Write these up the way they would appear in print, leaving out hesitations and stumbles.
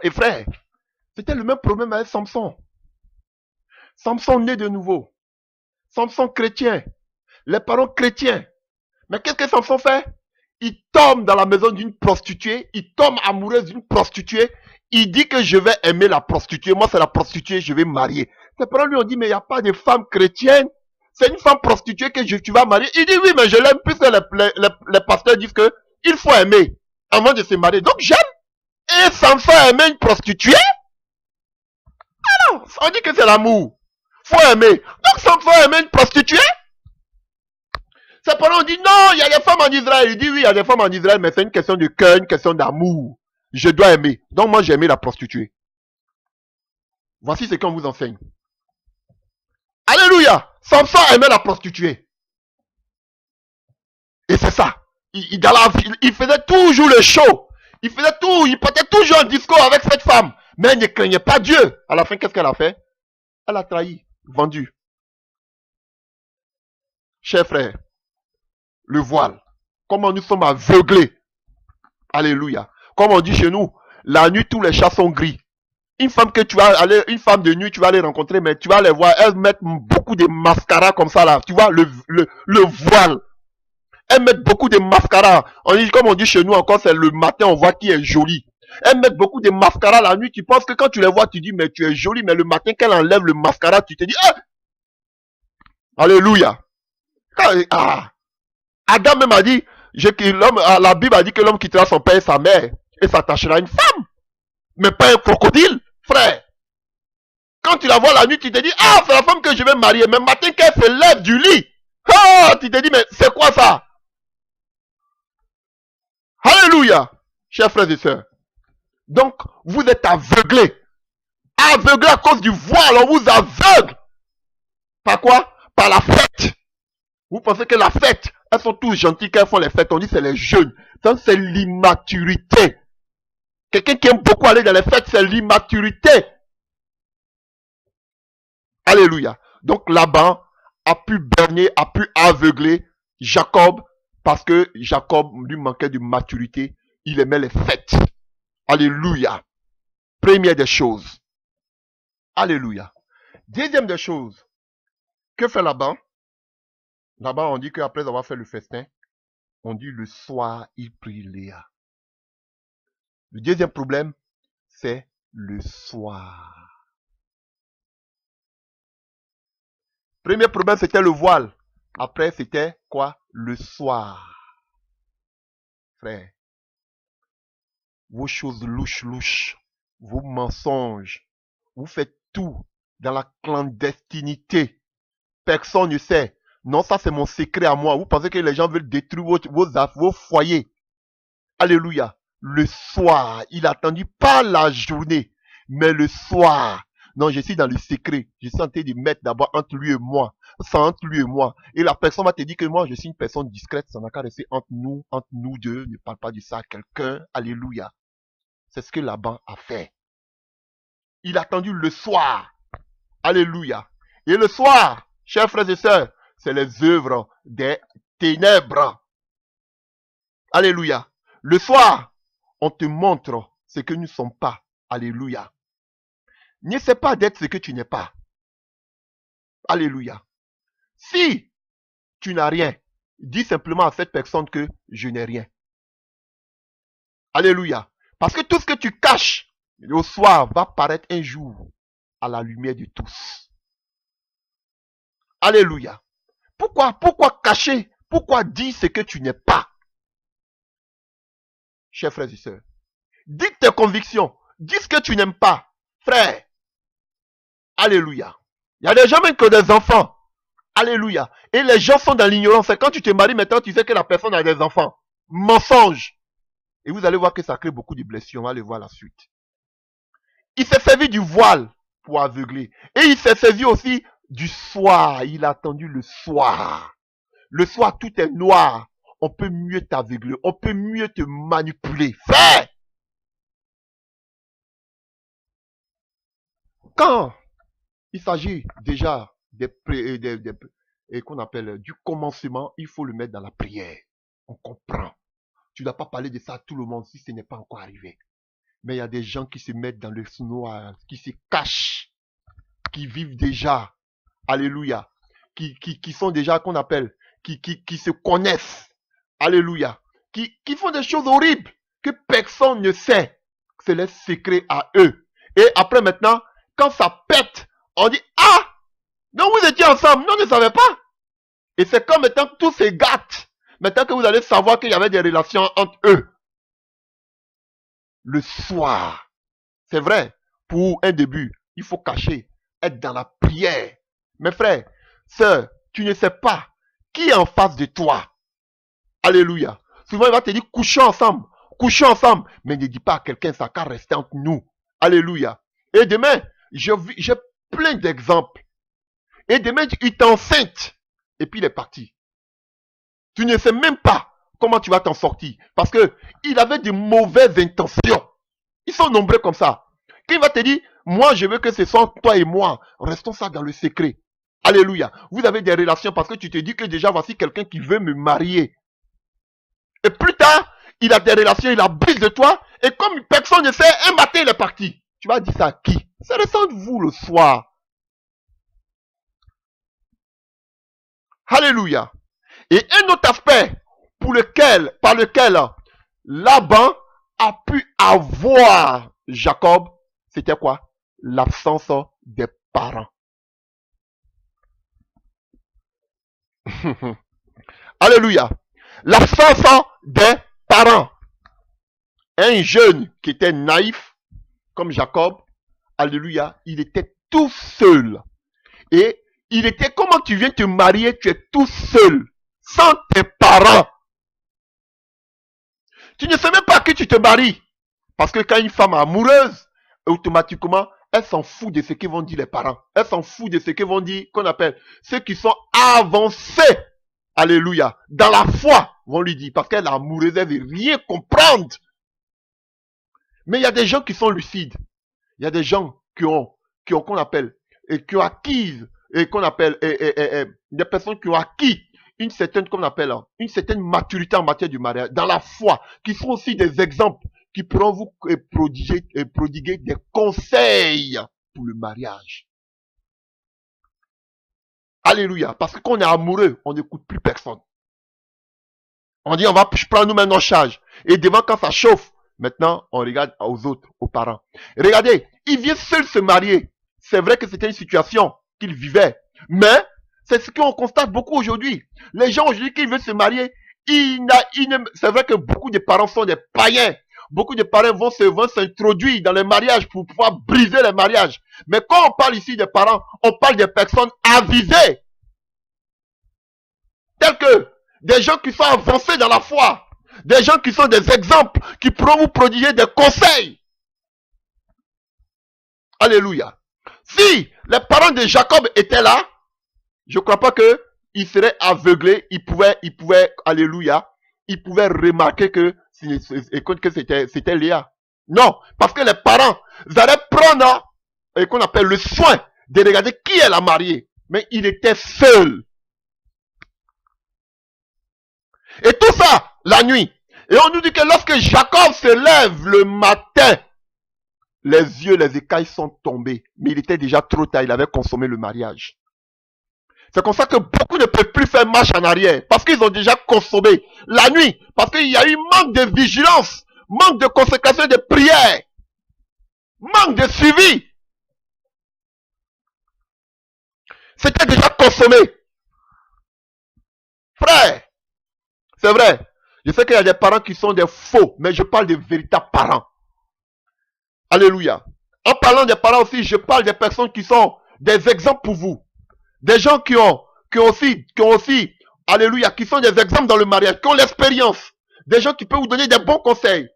Et frère, c'était le même problème avec Samson. Samson né de nouveau. Samson chrétien. Les parents chrétiens. Mais qu'est-ce que Samson fait? Il tombe dans la maison d'une prostituée. Il tombe amoureuse d'une prostituée. Il dit que je vais aimer la prostituée. Moi, c'est la prostituée, je vais marier. Ses parents lui ont dit, mais il n'y a pas de femme chrétienne. C'est une femme prostituée que tu vas marier. Il dit, oui, mais je l'aime puisque les pasteurs disent que il faut aimer avant de se marier. Donc, j'aime. Et Samson aimait une prostituée? Non, on dit que c'est l'amour. Faut aimer. Donc, Samson aimait une prostituée? Ses parents ont dit non, il y a des femmes en Israël. Il dit oui, il y a des femmes en Israël, mais c'est une question de cœur, une question d'amour. Je dois aimer. Donc moi, j'ai aimé la prostituée. Voici ce qu'on vous enseigne. Alléluia. Samson aimait la prostituée. Et c'est ça. Il faisait toujours le show. Il faisait tout. Il portait toujours un discours avec cette femme. Mais elle ne craignait pas Dieu. À la fin, qu'est-ce qu'elle a fait? Elle a trahi, vendu. Chers frères, le voile. Comment nous sommes aveuglés. Alléluia. Comme on dit chez nous, la nuit, tous les chats sont gris. Une femme que tu vas aller, une femme de nuit, tu vas aller rencontrer, mais tu vas les voir, elles mettent beaucoup de mascara comme ça là. Tu vois, le voile. Elles mettent beaucoup de mascara. Comme on dit chez nous encore, c'est le matin, on voit qui est joli. Elles mettent beaucoup de mascara la nuit. Tu penses que quand tu les vois, tu dis, mais tu es jolie, mais le matin, qu'elle enlève le mascara, tu te dis, ah! Alléluia. Ah. Adam même a dit, la Bible a dit que l'homme quittera son père et sa mère et s'attachera à une femme. Mais pas un crocodile, frère. Quand tu la vois la nuit, tu te dis, ah, c'est la femme que je vais marier. Mais matin, qu'elle se lève du lit, ah, tu te dis, mais c'est quoi ça? Alléluia, chers frères et sœurs. Donc, vous êtes aveuglés. Aveuglés à cause du voile, on vous aveugle. Par quoi? Par la fête. Vous pensez que la fête, elles sont tous gentilles quand elles font les fêtes. On dit c'est les jeunes. Donc, c'est l'immaturité. Quelqu'un qui aime beaucoup aller dans les fêtes, c'est l'immaturité. Alléluia. Donc Laban a pu berner, a pu aveugler Jacob parce que Jacob lui manquait de maturité. Il aimait les fêtes. Alléluia. Première des choses. Alléluia. Deuxième des choses. Que fait Laban? Laban, on dit qu'après avoir fait le festin, on dit le soir, il prit Léa. Le deuxième problème, c'est le soir. Premier problème, c'était le voile. Après, c'était quoi? Le soir. Frère, vos choses louches, vos mensonges, vous faites tout dans la clandestinité. Personne ne sait. Non, ça c'est mon secret à moi. Vous pensez que les gens veulent détruire vos foyers. Alléluia. Le soir, il a attendu pas la journée, mais le soir. Non, je suis dans le secret. Je suis en train de mettre d'abord entre lui et moi. Ça entre lui et moi. Et la personne va te dire que moi, je suis une personne discrète. Ça n'a qu'à rester entre nous deux. Ne parle pas de ça à quelqu'un. Alléluia. C'est ce que Laban a fait. Il a attendu le soir. Alléluia. Et le soir, chers frères et sœurs, c'est les œuvres des ténèbres. Alléluia. Le soir, on te montre ce que nous ne sommes pas. Alléluia. N'essaie pas d'être ce que tu n'es pas. Alléluia. Si tu n'as rien, dis simplement à cette personne que je n'ai rien. Alléluia. Parce que tout ce que tu caches au soir va paraître un jour à la lumière de tous. Alléluia. Pourquoi cacher? Pourquoi dire ce que tu n'es pas? Chers frères et sœurs, dis tes convictions. Dis ce que tu n'aimes pas. Frère. Alléluia. Il y a des gens même qui ont des enfants. Alléluia. Et les gens sont dans l'ignorance. Et quand tu te maries maintenant, tu sais que la personne a des enfants. Mensonge. Et vous allez voir que ça crée beaucoup de blessures. On va aller voir la suite. Il s'est servi du voile pour aveugler. Et il s'est servi aussi du soir. Il a attendu le soir. Le soir, tout est noir. On peut mieux t'aveugler. On peut mieux te manipuler. Frère! Quand il s'agit déjà qu'on appelle du commencement, il faut le mettre dans la prière. On comprend. Tu ne dois pas parler de ça à tout le monde si ce n'est pas encore arrivé. Mais il y a des gens qui se mettent dans le noir, qui se cachent, qui vivent déjà, alléluia, qui sont déjà, qu'on appelle, qui se connaissent, alléluia, qui font des choses horribles que personne ne sait. C'est leur secret à eux. Et après maintenant, quand ça pète, on dit, ah, donc vous étiez ensemble, non, on ne savait pas. Et c'est comme maintenant que tout se gâte. Maintenant que vous allez savoir qu'il y avait des relations entre eux. Le soir, c'est vrai, pour un début, il faut cacher, être dans la prière. Mes frères, sœurs, tu ne sais pas qui est en face de toi. Alléluia. Souvent, il va te dire, couchons ensemble. Mais ne dis pas à quelqu'un, ça va rester entre nous. Alléluia. Et demain, j'ai plein d'exemples. Et demain, il t'enceinte. Et puis, il est parti. Tu ne sais même pas comment tu vas t'en sortir. Parce que il avait de mauvaises intentions. Ils sont nombreux comme ça. Qui va te dire, moi, je veux que ce soit toi et moi. Restons ça dans le secret. Alléluia. Vous avez des relations parce que tu te dis que déjà, voici quelqu'un qui veut me marier. Et plus tard, il a des relations, il abuse de toi. Et comme personne ne sait, un matin, il est parti. Tu vas dire ça à qui? Ça reste de vous le soir. Alléluia. Et un autre aspect par lequel Laban a pu avoir Jacob, c'était quoi? L'absence des parents. Alléluia. L'absence des parents. Un jeune qui était naïf, comme Jacob, alléluia, il était tout seul. Et il était, comment tu viens te marier, tu es tout seul, sans tes parents. Tu ne sais même pas à qui tu te maries. Parce que quand une femme est amoureuse, automatiquement, elle s'en fout de ce que vont dire les parents. Elle s'en fout de ce que vont dire, qu'on appelle, ceux qui sont avancés. Alléluia. Dans la foi, vont lui dire. Parce qu'elle est amoureuse, elle ne veut rien comprendre. Mais il y a des gens qui sont lucides. Il y a des gens qu'on appelle, et qui ont acquis, et qu'on appelle, des personnes qui ont acquis une certaine, qu'on appelle, une certaine maturité en matière du mariage, dans la foi, qui sont aussi des exemples, qui pourront vous prodiguer des conseils pour le mariage. Alléluia. Parce que quand on est amoureux, on n'écoute plus personne. On dit, je prends nous-mêmes en charge. Et devant, quand ça chauffe, maintenant, on regarde aux autres, aux parents. Regardez, il vient seul se marier. C'est vrai que c'était une situation qu'il vivait. Mais, c'est ce qu'on constate beaucoup aujourd'hui. Les gens aujourd'hui qui veulent se marier, c'est vrai que beaucoup de parents sont des païens. Beaucoup de parents vont s'introduire dans les mariages pour pouvoir briser les mariages. Mais quand on parle ici des parents, on parle des personnes avisées. Telles que des gens qui sont avancés dans la foi. Des gens qui sont des exemples, qui pourront vous prodiguer des conseils. Alléluia. Si les parents de Jacob étaient là, je ne crois pas qu'ils seraient aveuglés. Ils pouvaient, alléluia, ils pouvaient remarquer que c'était Léa. Non, parce que les parents allaient prendre qu'on appelle le soin de regarder qui est la mariée. Mais il était seul. Et tout ça, la nuit. Et on nous dit que lorsque Jacob se lève le matin, les yeux, les écailles sont tombés. Mais il était déjà trop tard, il avait consommé le mariage. C'est comme ça que beaucoup ne peuvent plus faire marche en arrière. Parce qu'ils ont déjà consommé la nuit. Parce qu'il y a eu manque de vigilance, manque de consécration de prière, manque de suivi. C'était déjà consommé. Frère, c'est vrai. Je sais qu'il y a des parents qui sont des faux, mais je parle des véritables parents. Alléluia. En parlant des parents aussi, je parle des personnes qui sont des exemples pour vous. Des gens qui ont aussi, alléluia, qui sont des exemples dans le mariage, qui ont l'expérience. Des gens qui peuvent vous donner des bons conseils.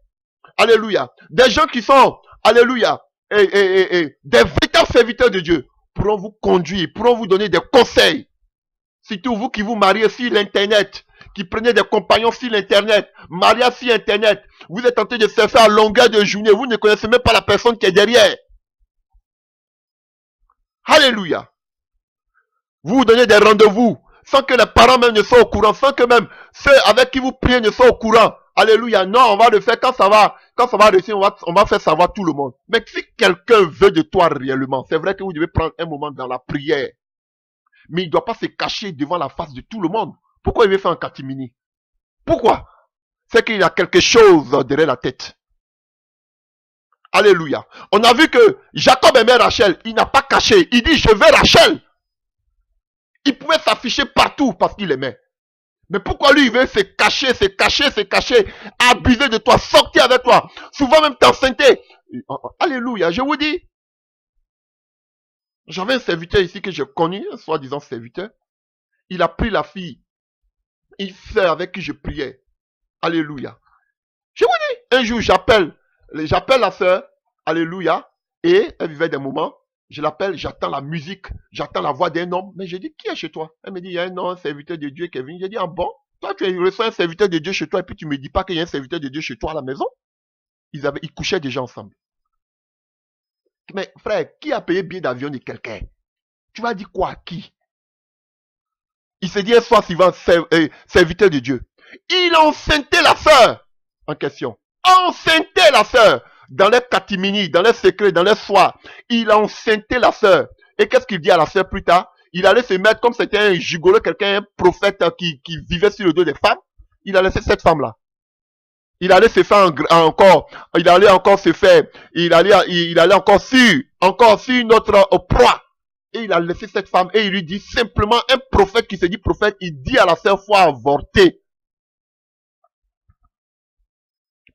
Alléluia. Des gens qui sont, alléluia, des véritables serviteurs de Dieu pourront vous conduire, pourront vous donner des conseils. Surtout vous qui vous mariez sur l'internet, qui prenez des compagnons sur l'internet, mariés sur internet, vous êtes en train de chercher à longueur de journée, vous ne connaissez même pas la personne qui est derrière. Alléluia. Vous vous donnez des rendez-vous sans que les parents même ne soient au courant, sans que même ceux avec qui vous priez ne soient au courant. Alléluia. Non, on va le faire quand ça va réussir, on va faire savoir tout le monde. Mais si quelqu'un veut de toi réellement, c'est vrai que vous devez prendre un moment dans la prière. Mais il ne doit pas se cacher devant la face de tout le monde. Pourquoi il veut faire un catimini? Pourquoi? C'est qu'il a quelque chose derrière la tête. Alléluia. On a vu que Jacob aimait Rachel. Il n'a pas caché. Il dit, je veux Rachel. Il pouvait s'afficher partout parce qu'il aimait. Mais pourquoi lui, il veut se cacher, abuser de toi, sortir avec toi, souvent même t'enceinte. Alléluia, je vous dis. J'avais un serviteur ici que j'ai connu, un soi-disant serviteur. Il a pris la fille, une sœur avec qui je priais. Alléluia. Je vous dis, un jour j'appelle la sœur, alléluia, et elle vivait des moments. Je l'appelle, j'attends la musique, j'attends la voix d'un homme. Mais je dis, qui est chez toi? Elle me dit, il y a un homme, un serviteur de Dieu qui est venu. J'ai dit, ah bon? Toi, tu reçois un serviteur de Dieu chez toi et puis tu me dis pas qu'il y a un serviteur de Dieu chez toi à la maison? Ils couchaient déjà ensemble. Mais frère, qui a payé billet d'avion de quelqu'un? Tu vas dire quoi à qui? Il se dit un soir suivant, serviteur de Dieu. Il enceintait la sœur en question. Enceintait la sœur. Dans les catimini, dans les secrets, dans les soirs. Il enceintait la sœur. Et qu'est-ce qu'il dit à la sœur plus tard? Il allait se mettre comme c'était un gigolo, quelqu'un, un prophète qui vivait sur le dos des femmes. Il a laissé cette femme-là. Il allait se faire encore, il allait encore se faire, il allait encore sur notre proie. Et il a laissé cette femme et il lui dit simplement, un prophète qui se dit prophète, il dit à la sœur, faut avorter.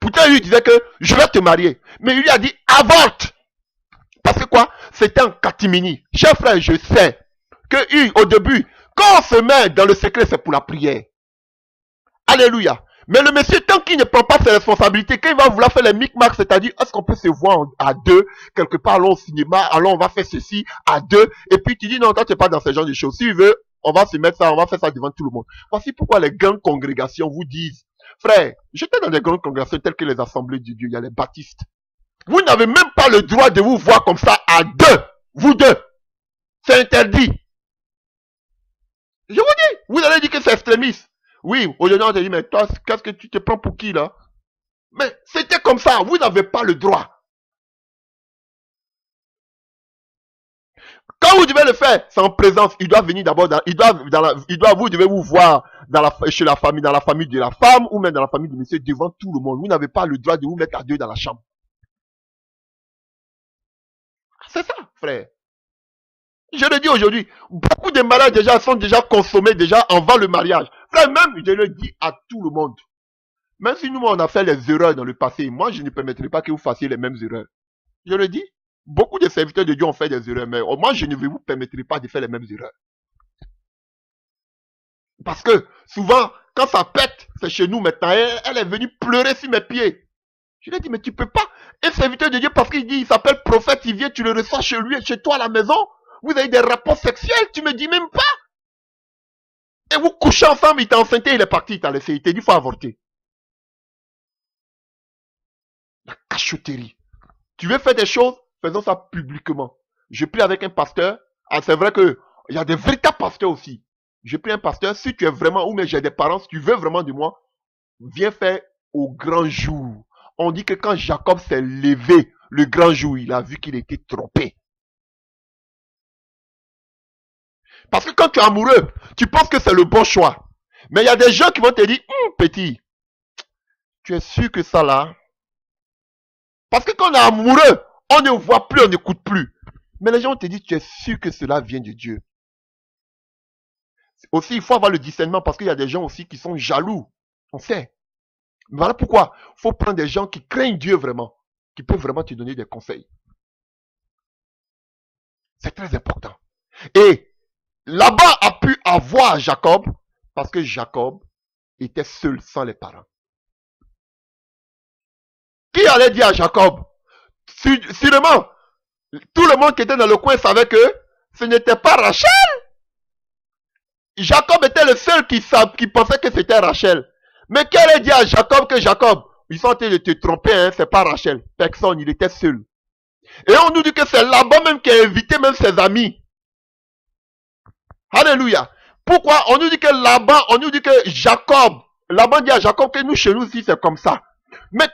Pourtant, il lui disait que je vais te marier. Mais il lui a dit avorte. Parce que quoi? C'était un catimini. Cher frère, je sais que au début, quand on se met dans le secret, c'est pour la prière. Alléluia. Mais le monsieur, tant qu'il ne prend pas ses responsabilités, quand il va vouloir faire les micmacs, c'est-à-dire, est-ce qu'on peut se voir à deux, quelque part, allons au cinéma, allons, on va faire ceci, à deux, et puis tu dis, non, toi, tu n'es pas dans ce genre de choses. Si tu veux, on va se mettre ça, on va faire ça devant tout le monde. Voici pourquoi les grandes congrégations vous disent, frère, j'étais dans des grandes congrégations telles que les assemblées de Dieu, il y a les baptistes. Vous n'avez même pas le droit de vous voir comme ça à deux, vous deux. C'est interdit. Je vous dis, vous allez dire que c'est extrémiste. Oui, aujourd'hui on te dit, mais toi, qu'est-ce que tu te prends pour qui là? Mais c'était comme ça, vous n'avez pas le droit. Quand vous devez le faire, c'est en présence. Il doit venir d'abord, vous devez vous voir chez la famille, dans la famille de la femme ou même dans la famille du monsieur, devant tout le monde. Vous n'avez pas le droit de vous mettre à deux dans la chambre. C'est ça, frère. Je le dis aujourd'hui, beaucoup de mariages déjà sont déjà consommés déjà avant le mariage. Frère, même, je le dis à tout le monde. Même si nous, on a fait les erreurs dans le passé, moi, je ne permettrai pas que vous fassiez les mêmes erreurs. Je le dis. Beaucoup de serviteurs de Dieu ont fait des erreurs, mais moi, je ne vous permettrai pas de faire les mêmes erreurs. Parce que, souvent, quand ça pète, c'est chez nous maintenant. Elle est venue pleurer sur mes pieds. Je lui ai dit, mais tu peux pas. Un serviteur de Dieu, parce qu'il dit, il s'appelle prophète, il vient, tu le reçois chez lui, chez toi à la maison. Vous avez des rapports sexuels, tu me dis même pas. Et vous couchez ensemble, il t'a enceinté, il est parti, il t'a laissé, il t'a dit, il faut avorter. La cachotterie. Tu veux faire des choses, faisons ça publiquement. Je prie avec un pasteur. Ah, c'est vrai que il y a des véritables pasteurs aussi. Je prie un pasteur, si tu es vraiment, ou mais j'ai des parents, si tu veux vraiment de moi, viens faire au grand jour. On dit que quand Jacob s'est levé, le grand jour, il a vu qu'il était trompé. Parce que quand tu es amoureux, tu penses que c'est le bon choix. Mais il y a des gens qui vont te dire, petit, tu es sûr que ça là? Parce que quand on est amoureux, on ne voit plus, on n'écoute plus. Mais les gens te disent, tu es sûr que cela vient de Dieu. Aussi, il faut avoir le discernement parce qu'il y a des gens aussi qui sont jaloux. On sait. Voilà pourquoi il faut prendre des gens qui craignent Dieu vraiment, qui peuvent vraiment te donner des conseils. C'est très important. Et Laban a pu avoir Jacob parce que Jacob était seul sans les parents. Qui allait dire à Jacob? Sûrement, tout le monde qui était dans le coin savait que ce n'était pas Rachel. Jacob était le seul qui pensait que c'était Rachel. Mais qui allait dire à Jacob que Jacob, ils sont en train de te tromper, hein, c'est pas Rachel. Personne, il était seul. Et on nous dit que c'est Laban même qui a invité même ses amis. Alléluia. Pourquoi on nous dit que Laban, on nous dit que Jacob Laban dit à Jacob que nous, chez nous aussi, c'est comme ça. Mais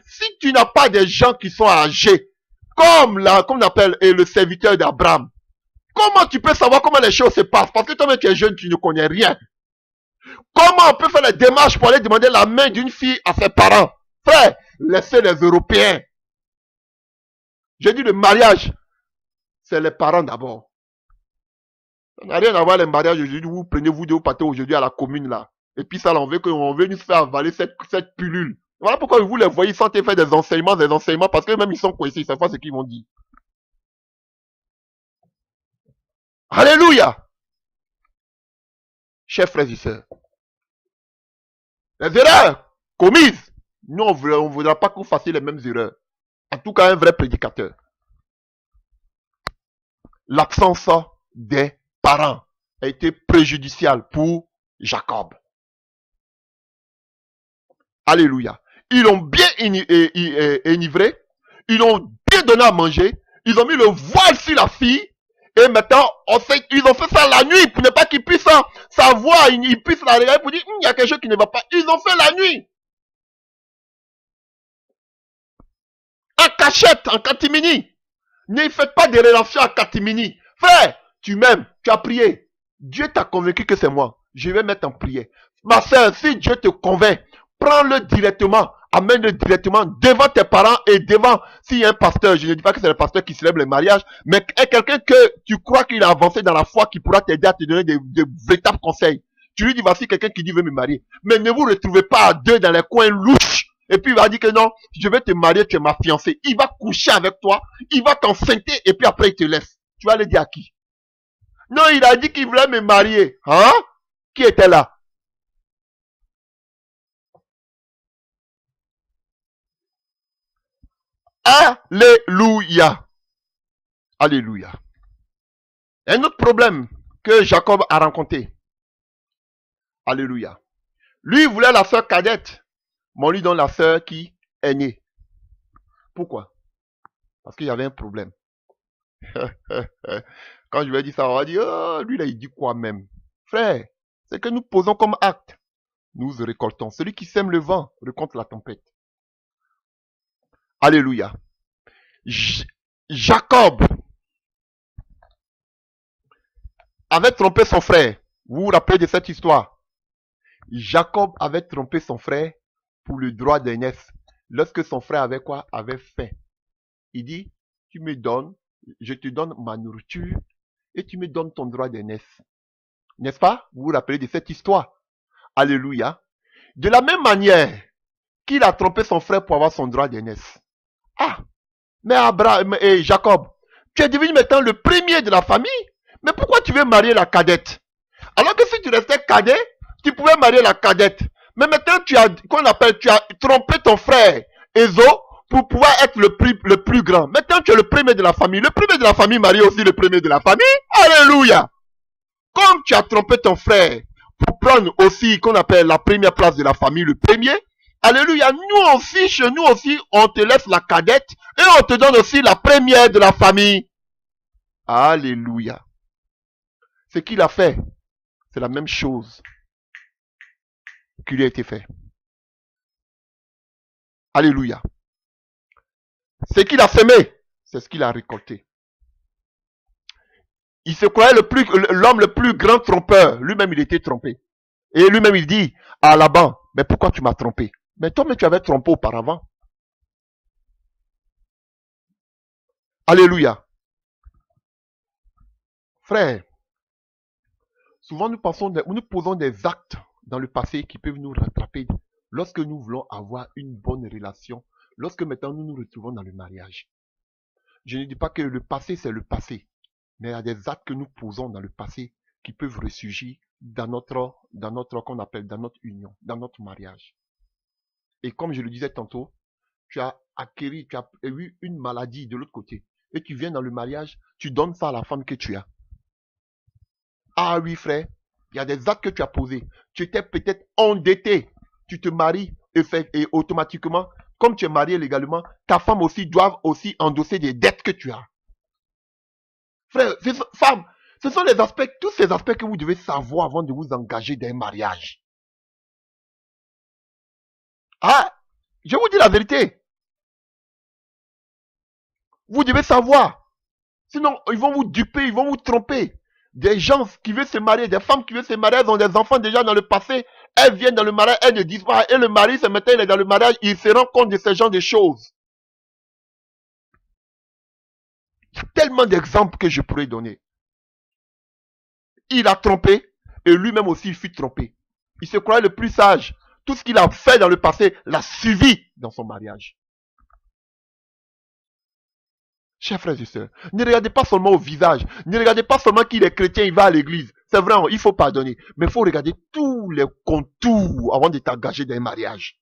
si tu n'as pas des gens qui sont âgés, comme on appelle le serviteur d'Abraham, comment tu peux savoir comment les choses se passent? Parce que toi-même, tu es jeune, tu ne connais rien. Comment on peut faire les démarches pour aller demander la main d'une fille à ses parents? Frère, laissez les Européens. J'ai dit le mariage, c'est les parents d'abord. Ça n'a rien à voir les mariages aujourd'hui. Vous prenez vous deux, vous partez aujourd'hui à la commune là. Et puis ça, on veut nous faire avaler cette pilule. Voilà pourquoi vous les voyez sans faire des enseignements, parce que même ils sont coincés, ils savent pas ce qu'ils vont dire. Alléluia! Chers frères et sœurs, les erreurs commises, nous on ne voudra pas que vous fassiez les mêmes erreurs. En tout cas, un vrai prédicateur. L'absence des parents a été préjudiciale pour Jacob. Alléluia. Ils l'ont bien enivré, ils l'ont bien donné à manger, ils ont mis le voile sur la fille, et maintenant, ils ont fait ça la nuit pour ne pas qu'ils puissent savoir, ils puissent la regarder pour dire, il y a quelque chose qui ne va pas. Ils ont fait la nuit. En cachette, en catimini. Ne faites pas des relations en catimini. Frère, tu m'aimes, tu as prié. Dieu t'a convaincu que c'est moi. Je vais mettre en prière. Ma soeur, si Dieu te convainc, prends-le directement, amène-le directement devant tes parents et devant, s'il y a un pasteur, je ne dis pas que c'est le pasteur qui célèbre le mariage, mais quelqu'un que tu crois qu'il a avancé dans la foi, qui pourra t'aider à te donner des véritables conseils. Tu lui dis, voici quelqu'un qui dit, veut me marier. Mais ne vous retrouvez pas à deux dans les coins louches. Et puis il va dire que non, je vais te marier, tu es ma fiancée. Il va coucher avec toi, il va t'enceinte et puis après il te laisse. Tu vas le dire à qui? Non, il a dit qu'il voulait me marier. Hein? Qui était là? Alléluia. Alléluia. Un autre problème que Jacob a rencontré. Alléluia. Lui, il voulait la sœur cadette, mais on lui donne la sœur qui est née. Pourquoi? Parce qu'il y avait un problème. Quand je lui ai dit ça, on va dire, oh, lui là, il dit quoi même? Frère, c'est que nous posons comme acte. Nous récoltons. Celui qui sème le vent récolte la tempête. Alléluia. Jacob avait trompé son frère. Vous vous rappelez de cette histoire? Jacob avait trompé son frère pour le droit d'aînesse. Lorsque son frère avait quoi? Avait faim. Il dit, tu me donnes, je te donne ma nourriture et tu me donnes ton droit d'aînesse. N'est-ce pas? Vous vous rappelez de cette histoire? Alléluia. De la même manière qu'il a trompé son frère pour avoir son droit d'aînesse. Ah, mais Abraham et Jacob, tu es devenu maintenant le premier de la famille. Mais pourquoi tu veux marier la cadette? Alors que si tu restais cadet, tu pouvais marier la cadette. Mais maintenant, tu as trompé ton frère Ezo pour pouvoir être le plus grand. Maintenant, tu es le premier de la famille. Le premier de la famille marie aussi le premier de la famille. Alléluia. Comme tu as trompé ton frère pour prendre aussi, qu'on appelle la première place de la famille, le premier. Alléluia. Nous aussi, chez nous aussi, on te laisse la cadette et on te donne aussi la première de la famille. Alléluia. Ce qu'il a fait, c'est la même chose qui lui a été fait. Alléluia. Ce qu'il a semé, c'est ce qu'il a récolté. Il se croyait l'homme le plus grand trompeur. Lui-même, il était trompé. Et lui-même, il dit à Laban, mais pourquoi tu m'as trompé? Mais toi-même, tu avais trompé auparavant. Alléluia. Frère, souvent nous posons des actes dans le passé qui peuvent nous rattraper lorsque nous voulons avoir une bonne relation, lorsque maintenant nous nous retrouvons dans le mariage. Je ne dis pas que le passé c'est le passé, mais il y a des actes que nous posons dans le passé qui peuvent ressurgir dans notre union, dans notre mariage. Et comme je le disais tantôt, tu as eu une maladie de l'autre côté. Et tu viens dans le mariage, tu donnes ça à la femme que tu as. Ah oui, frère, il y a des actes que tu as posés. Tu étais peut-être endetté. Tu te maries et automatiquement, comme tu es marié légalement, ta femme aussi doit aussi endosser des dettes que tu as. Frère, femme, ce sont les aspects, tous ces aspects que vous devez savoir avant de vous engager dans un mariage. Ah, je vous dis la vérité. Vous devez savoir. Sinon, ils vont vous duper, ils vont vous tromper. Des gens qui veulent se marier, des femmes qui veulent se marier, elles ont des enfants déjà dans le passé. Elles viennent dans le mariage, elles ne disent pas. Et le mari, ce matin, il est dans le mariage, il se rend compte de ce genre de choses. Il y a tellement d'exemples que je pourrais donner. Il a trompé, et lui-même aussi, il fut trompé. Il se croyait le plus sage. Tout ce qu'il a fait dans le passé l'a suivi dans son mariage. Chers frères et sœurs, ne regardez pas seulement au visage, ne regardez pas seulement qu'il est chrétien, il va à l'église. C'est vrai, il faut pardonner, mais il faut regarder tous les contours avant de t'engager dans un mariage.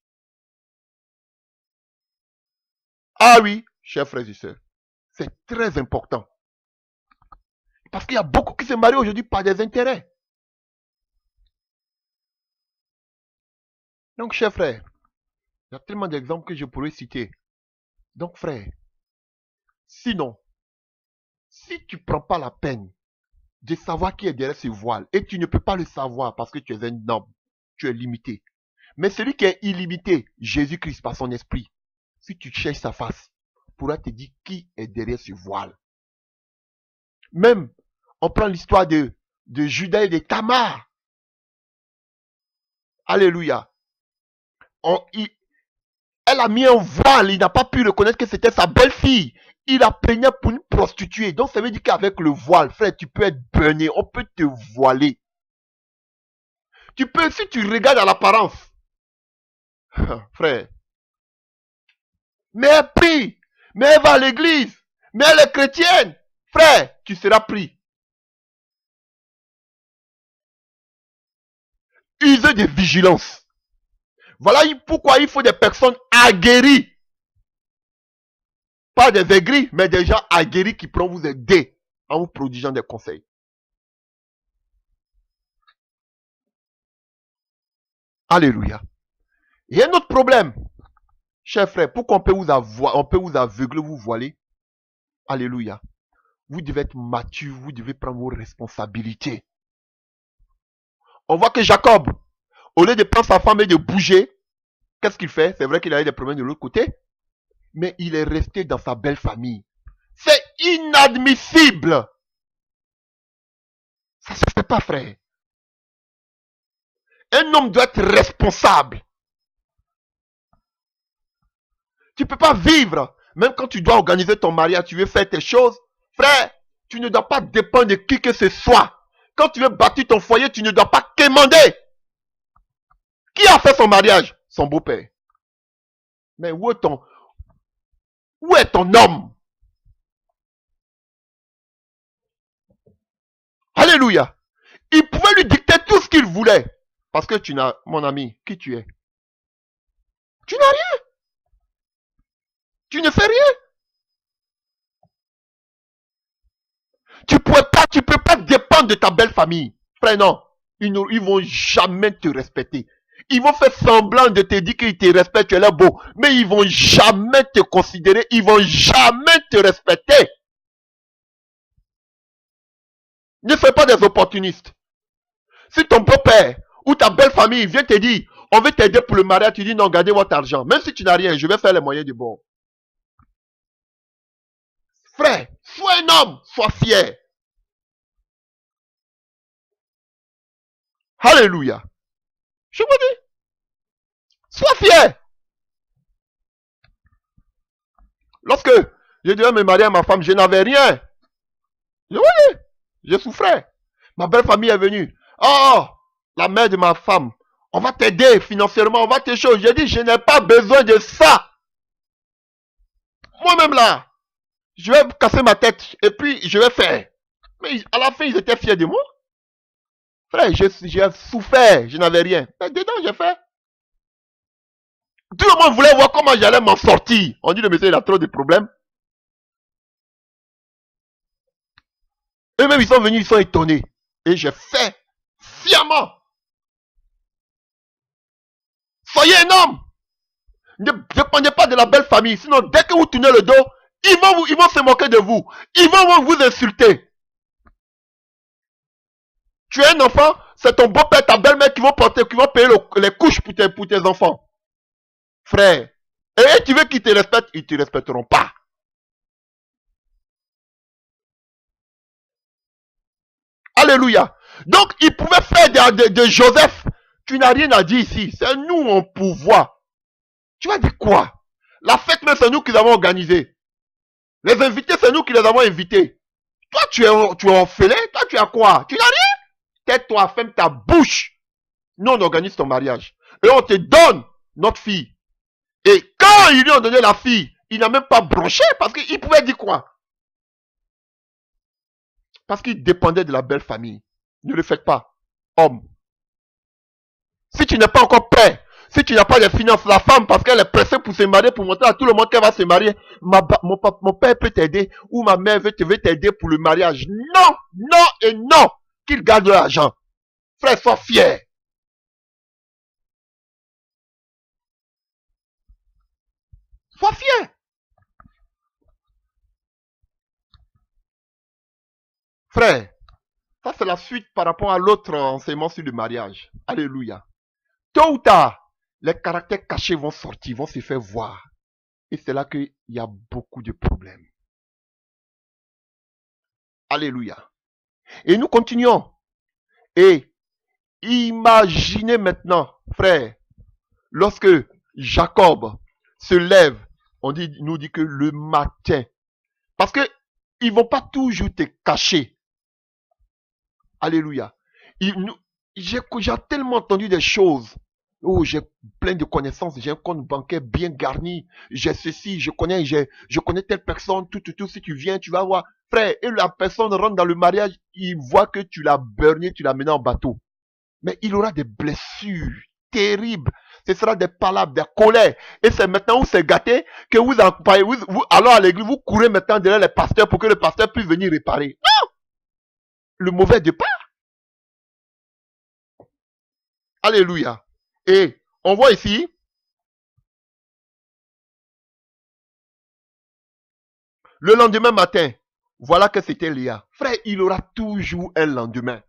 Ah oui, chers frères et sœurs, c'est très important. Parce qu'il y a beaucoup qui se marient aujourd'hui par des intérêts. Donc, chers frères, il y a tellement d'exemples que je pourrais citer. Donc, frère, sinon, si tu ne prends pas la peine de savoir qui est derrière ce voile, et tu ne peux pas le savoir parce que tu es un homme, tu es limité. Mais celui qui est illimité, Jésus-Christ par son esprit, si tu cherches sa face, pourra te dire qui est derrière ce voile. Même, on prend l'histoire de Judas et de Tamar. Alléluia. Elle a mis un voile, il n'a pas pu reconnaître que c'était sa belle-fille. Il a peiné pour une prostituée. Donc ça veut dire qu'avec le voile, frère, tu peux être berné, on peut te voiler. Tu peux, si tu regardes à l'apparence, frère, mais elle prie, mais elle va à l'église, mais elle est chrétienne, frère, tu seras pris. Use de vigilance. Voilà pourquoi il faut des personnes aguerries. Pas des aigris, mais des gens aguerris qui pourront vous aider en vous prodiguant des conseils. Alléluia. Il y a un autre problème, chers frères, pourquoi on peut vous aveugler, vous voiler. Alléluia. Vous devez être mature, vous devez prendre vos responsabilités. On voit que Jacob, au lieu de prendre sa femme et de bouger, qu'est-ce qu'il fait? C'est vrai qu'il a eu des problèmes de l'autre côté, mais il est resté dans sa belle famille. C'est inadmissible. Ça se fait pas, frère. Un homme doit être responsable. Tu peux pas vivre, même quand tu dois organiser ton mariage, tu veux faire tes choses. Frère, tu ne dois pas dépendre de qui que ce soit. Quand tu veux bâtir ton foyer, tu ne dois pas quémander. Qui a fait son mariage? Son beau-père. Mais où est ton homme? Alléluia. Il pouvait lui dicter tout ce qu'il voulait. Parce que tu n'as, mon ami, qui tu es? Tu n'as rien. Tu ne fais rien. Tu peux pas dépendre de ta belle famille. Frère, non. Ils vont jamais te respecter. Ils vont faire semblant de te dire qu'ils te respectent, tu es là beau. Mais ils vont jamais te considérer. Ils vont jamais te respecter. Ne sois pas des opportunistes. Si ton beau-père ou ta belle famille vient te dire, on veut t'aider pour le mariage, tu dis non, gardez votre argent. Même si tu n'as rien, je vais faire les moyens du bord. Frère, sois un homme, sois fier. Alléluia. Je vous dis, sois fier. Lorsque je devais me marier à ma femme, je n'avais rien. Je vous dis, je souffrais. Ma belle famille est venue. Oh, la mère de ma femme, on va t'aider financièrement, on va te choses. J'ai dit, je n'ai pas besoin de ça. Moi-même là, je vais casser ma tête et puis je vais faire. Mais à la fin, ils étaient fiers de moi. Frère, j'ai souffert, je n'avais rien. Mais dedans, j'ai fait. Tout le monde voulait voir comment j'allais m'en sortir. On dit le monsieur, il a trop de problèmes. Eux-mêmes, ils sont venus, ils sont étonnés. Et j'ai fait fièrement. Soyez un homme. Ne dépendez pas de la belle famille. Sinon, dès que vous tournez le dos, ils vont se moquer de vous. Ils vont vous insulter. Tu es un enfant, c'est ton beau-père, ta belle-mère qui vont payer les couches pour tes enfants. Frère. Et tu veux qu'ils te respectent, ils ne te respecteront pas. Alléluia. Donc, il pouvait faire de Joseph. Tu n'as rien à dire ici. C'est nous en pouvoir. Tu vas dire quoi? La fête même, c'est nous qui l'avons organisée. Les invités, c'est nous qui les avons invités. Toi, tu es orphelin. Toi, tu as quoi? Tu n'as rien. Tais-toi, ferme ta bouche. Nous, on organise ton mariage. Et on te donne notre fille. Et quand ils lui ont donné la fille, il n'a même pas broché parce qu'il pouvait dire quoi? Parce qu'il dépendait de la belle famille. Ne le faites pas, homme. Si tu n'es pas encore prêt, si tu n'as pas les finances, la femme, parce qu'elle est pressée pour se marier, pour montrer à tout le monde qu'elle va se marier, mon père peut t'aider, ou ma mère veut t'aider pour le mariage. Non, non et non, qu'il garde l'argent. Frère, sois fier. Sois fier. Frère, ça c'est la suite par rapport à l'autre enseignement sur le mariage. Alléluia. Tôt ou tard, les caractères cachés vont sortir, vont se faire voir. Et c'est là qu'il y a beaucoup de problèmes. Alléluia. Et nous continuons. Et imaginez maintenant, frère, lorsque Jacob se lève, nous dit que le matin, parce que ils vont pas toujours te cacher. Alléluia. J'ai tellement entendu des choses. Oh, j'ai plein de connaissances, j'ai un compte bancaire bien garni, j'ai ceci, je connais telle personne, tout, si tu viens, tu vas voir. Frère, et la personne rentre dans le mariage, il voit que tu l'as berné, tu l'as mené en bateau. Mais il aura des blessures terribles. Ce sera des palabres, des colères. Et c'est maintenant où c'est gâté que vous accompagnez, alors à l'église, vous courez maintenant derrière les pasteurs pour que le pasteur puisse venir réparer. Non! Le mauvais départ. Alléluia. Et on voit ici, le lendemain matin, voilà que c'était Léa. Frère, il aura toujours un lendemain.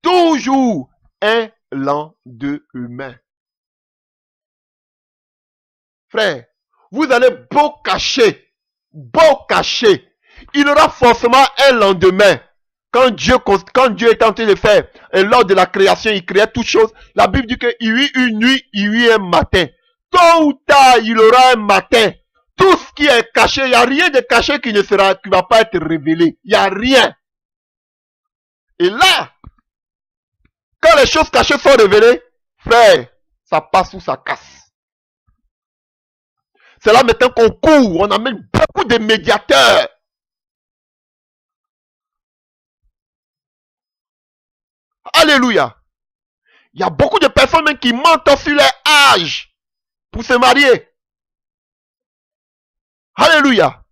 Toujours un lendemain. Frère, vous allez beau cacher, il aura forcément un lendemain. Quand Dieu est en train de faire, et lors de la création, il créait toutes choses, la Bible dit qu'il y eut une nuit, il y eut un matin. Tôt ou tard, il aura un matin. Tout ce qui est caché, il n'y a rien de caché qui ne va pas être révélé. Il n'y a rien. Et là, quand les choses cachées sont révélées, frère, ça passe ou ça casse. C'est là maintenant qu'on court, on amène beaucoup de médiateurs. Alléluia. Il y a beaucoup de personnes même qui mentent sur leur âge pour se marier. Alléluia.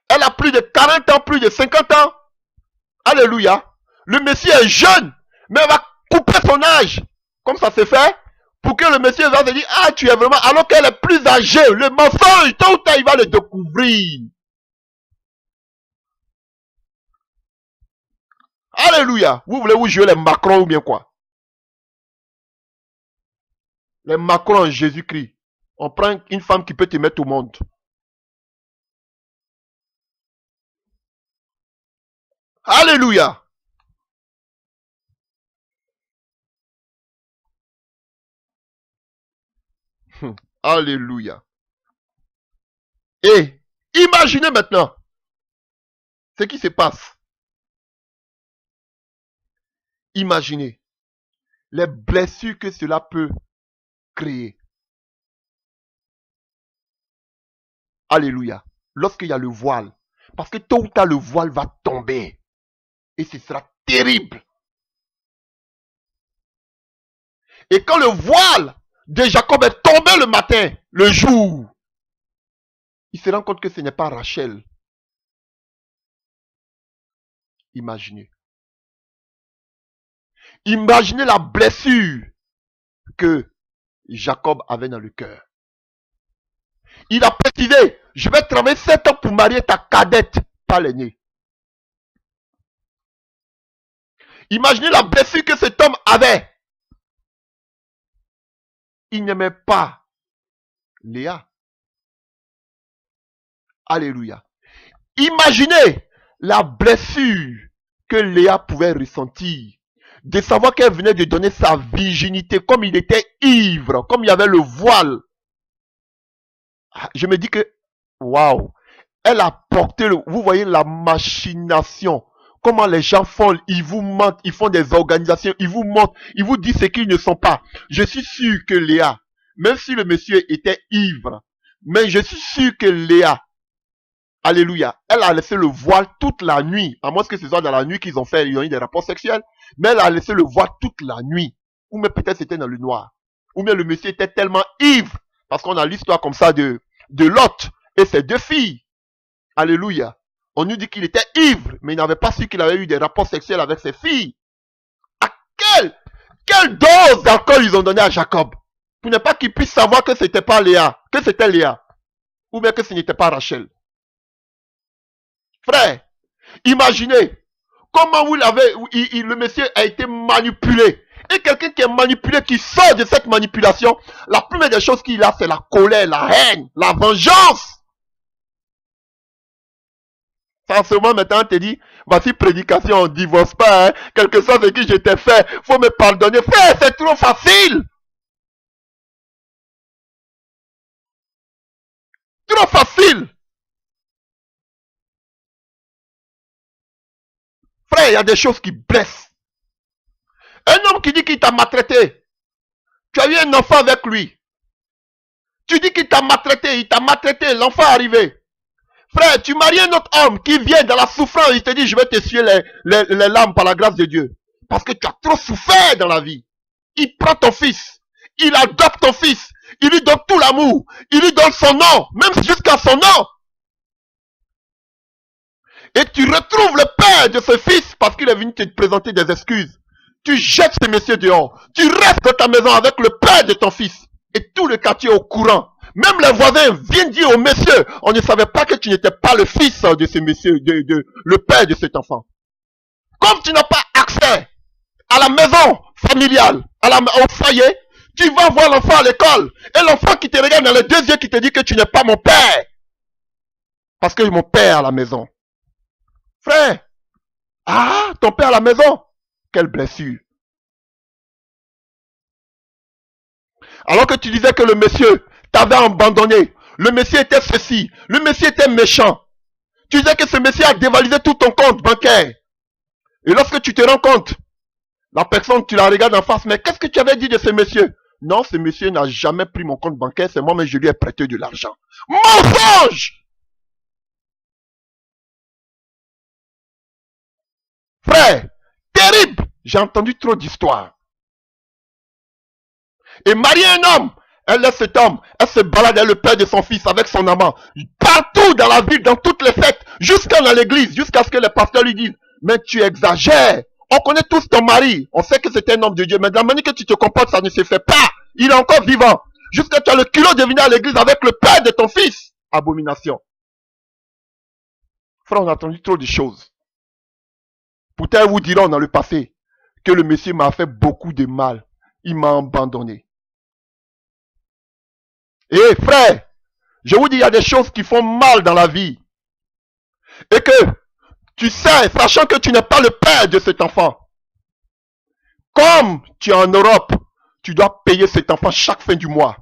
Elle a plus de 40 ans, plus de 50 ans. Alléluia. Le monsieur est jeune, mais elle va couper son âge. Comme ça se fait, pour que le monsieur va se dire, ah, tu es vraiment, alors qu'elle est plus âgée. Le mensonge, tôt ou tard, il va le découvrir. Alléluia. Vous voulez vous jouer les Macron ou bien quoi? Les Macron en Jésus-Christ. On prend une femme qui peut te mettre au monde. Alléluia. Alléluia. Et imaginez maintenant ce qui se passe. Imaginez les blessures que cela peut créer. Alléluia. Lorsqu'il y a le voile. Parce que tôt ou tard, le voile va tomber. Et ce sera terrible. Et quand le voile de Jacob est tombé le matin, le jour, il se rend compte que ce n'est pas Rachel. Imaginez. Imaginez la blessure que Jacob avait dans le cœur. Il a précisé, je vais travailler 7 ans pour marier ta cadette, pas l'aînée. Imaginez la blessure que cet homme avait. il n'aimait pas Léa. Alléluia. Imaginez la blessure que Léa pouvait ressentir de savoir qu'elle venait de donner sa virginité, comme il était ivre, comme il y avait le voile. Je me dis que, waouh, elle a porté vous voyez la machination. Comment les gens font, ils vous mentent, ils font des organisations, ils vous mentent, ils vous disent ce qu'ils ne sont pas. Je suis sûr que Léa, même si le monsieur était ivre, mais je suis sûr que Léa, alléluia, elle a laissé le voile toute la nuit, à moins que ce soit dans la nuit qu'ils ont fait, ils ont eu des rapports sexuels, mais elle a laissé le voile toute la nuit. Ou même peut-être c'était dans le noir. Ou bien le monsieur était tellement ivre, parce qu'on a l'histoire comme ça de Lot et ses 2 filles. Alléluia. On nous dit qu'il était ivre, mais il n'avait pas su qu'il avait eu des rapports sexuels avec ses filles. À quelle dose d'alcool ils ont donné à Jacob pour ne pas qu'il puisse savoir que c'était pas Léa, que c'était Léa, ou bien que ce n'était pas Rachel. Frère, imaginez comment le monsieur a été manipulé. Et quelqu'un qui est manipulé, qui sort de cette manipulation, la première des choses qu'il a, c'est la colère, la haine, la vengeance. Forcément, maintenant, on te dit, voici prédication, on ne divorce pas, hein. Quel que soit ce que je t'ai fait, faut me pardonner. Frère, c'est trop facile. Trop facile. Frère, il y a des choses qui blessent. Un homme qui dit qu'il t'a maltraité. Tu as eu un enfant avec lui. Tu dis qu'il t'a maltraité, il t'a maltraité, l'enfant est arrivé. Frère, tu maries un autre homme qui vient dans la souffrance, il te dit, je vais t'essuyer les larmes par la grâce de Dieu. Parce que tu as trop souffert dans la vie. Il prend ton fils, il adopte ton fils, il lui donne tout l'amour, il lui donne son nom, même jusqu'à son nom. Et tu retrouves le père de ce fils parce qu'il est venu te présenter des excuses. Tu jettes ce monsieur dehors, tu restes dans ta maison avec le père de ton fils. Et tout le quartier est au courant. Même les voisins viennent dire au monsieur, on ne savait pas que tu n'étais pas le fils de ce monsieur, le père de cet enfant. Comme tu n'as pas accès à la maison familiale, au foyer, tu vas voir l'enfant à l'école. Et l'enfant qui te regarde dans les 2 yeux qui te dit que tu n'es pas mon père. Parce que mon père à la maison. Frère, ton père à la maison. Quelle blessure. Alors que tu disais que le monsieur t'avait abandonné. Le monsieur était ceci. Le monsieur était méchant. Tu disais que ce monsieur a dévalisé tout ton compte bancaire. Et lorsque tu te rends compte, la personne, tu la regardes en face, mais qu'est-ce que tu avais dit de ce monsieur? Non, ce monsieur n'a jamais pris mon compte bancaire, c'est moi, mais je lui ai prêté de l'argent. Mensonge! Frère, terrible! J'ai entendu trop d'histoires. Et marier un homme, elle laisse cet homme, elle se balade avec le père de son fils, avec son amant, partout dans la ville, dans toutes les fêtes, jusqu'à dans l'église, jusqu'à ce que les pasteurs lui disent, mais tu exagères. On connaît tous ton mari, on sait que c'est un homme de Dieu, mais de la manière que tu te comportes, ça ne se fait pas. Il est encore vivant. Jusqu'à tu as le culot de venir à l'église avec le père de ton fils. Abomination. Frère, on a entendu trop de choses. Pourtant, vous diront dans le passé que le monsieur m'a fait beaucoup de mal. Il m'a abandonné. Et frère, je vous dis, il y a des choses qui font mal dans la vie. Et que tu sais, sachant que tu n'es pas le père de cet enfant, comme tu es en Europe, tu dois payer cet enfant chaque fin du mois.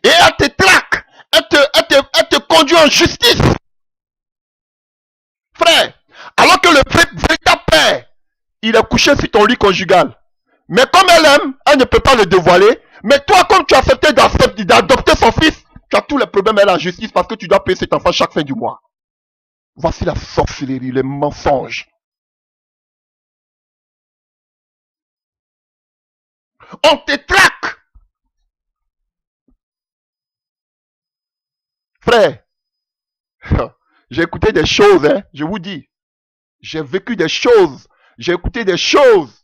Et elle te traque, elle te conduit en justice. Frère, alors que le véritable père, il est couché sur ton lit conjugal. Mais comme elle aime, elle ne peut pas le dévoiler. Mais toi, comme tu as accepté d'adopter son fils, tu as tous les problèmes à la justice parce que tu dois payer cet enfant chaque fin du mois. Voici la sorcellerie, les mensonges. On te traque. Frère, j'ai écouté des choses, hein, je vous dis. J'ai vécu des choses. J'ai écouté des choses.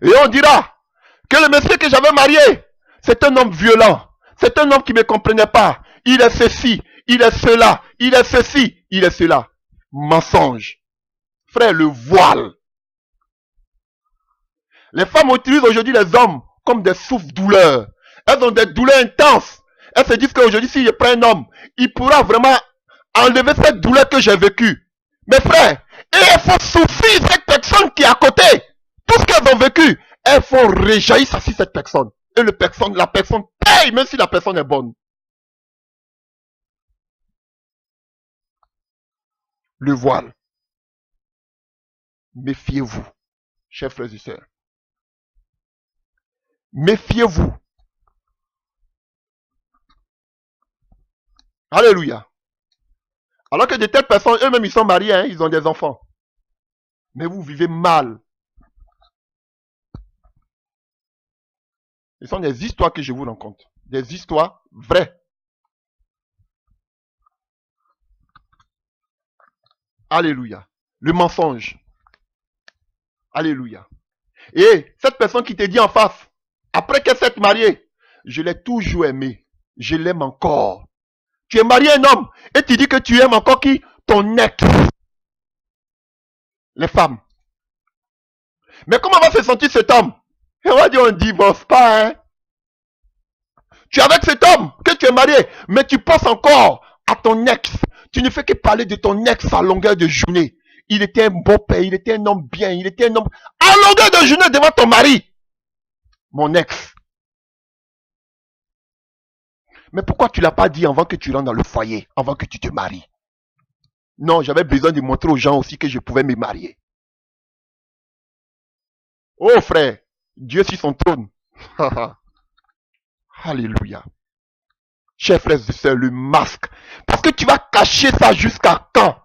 Et on dira que le monsieur que j'avais marié, c'est un homme violent. C'est un homme qui ne me comprenait pas. Il est ceci, il est cela, il est ceci, il est cela. Mensonge. Frère, le voile. Les femmes utilisent aujourd'hui les hommes comme des souffres-douleurs. Elles ont des douleurs intenses. Elles se disent qu'aujourd'hui, si je prends un homme, il pourra vraiment enlever cette douleur que j'ai vécue. Mes frères, et il faut souffrir cette personne qui est à côté. Tout ce qu'elles ont vécu, elles font réjaillir ça sur cette personne. Et la personne paye, même si la personne est bonne. Le voile. Méfiez-vous, chers frères et sœurs. Méfiez-vous. Alléluia. Alors que de telles personnes, eux-mêmes, ils sont mariés, hein, ils ont des enfants. Mais vous vivez mal. Ce sont des histoires que je vous rencontre. Des histoires vraies. Alléluia. Le mensonge. Alléluia. Et cette personne qui te dit en face, après qu'elle s'est mariée, je l'ai toujours aimé. Je l'aime encore. Tu es marié un homme et tu dis que tu aimes encore qui? Ton ex. Les femmes. Mais comment va se sentir cet homme? Et on va dire on ne divorce pas, hein. Tu es avec cet homme que tu es marié, mais tu penses encore à ton ex. Tu ne fais que parler de ton ex à longueur de journée. Il était un bon père, il était un homme bien, il était un homme... À longueur de journée devant ton mari. Mon ex. Mais pourquoi tu ne l'as pas dit avant que tu rentres dans le foyer, avant que tu te maries? Non, j'avais besoin de montrer aux gens aussi que je pouvais me marier. Oh frère, Dieu sur son trône. Alléluia. Chers frères et sœurs, le masque. Parce que tu vas cacher ça jusqu'à quand?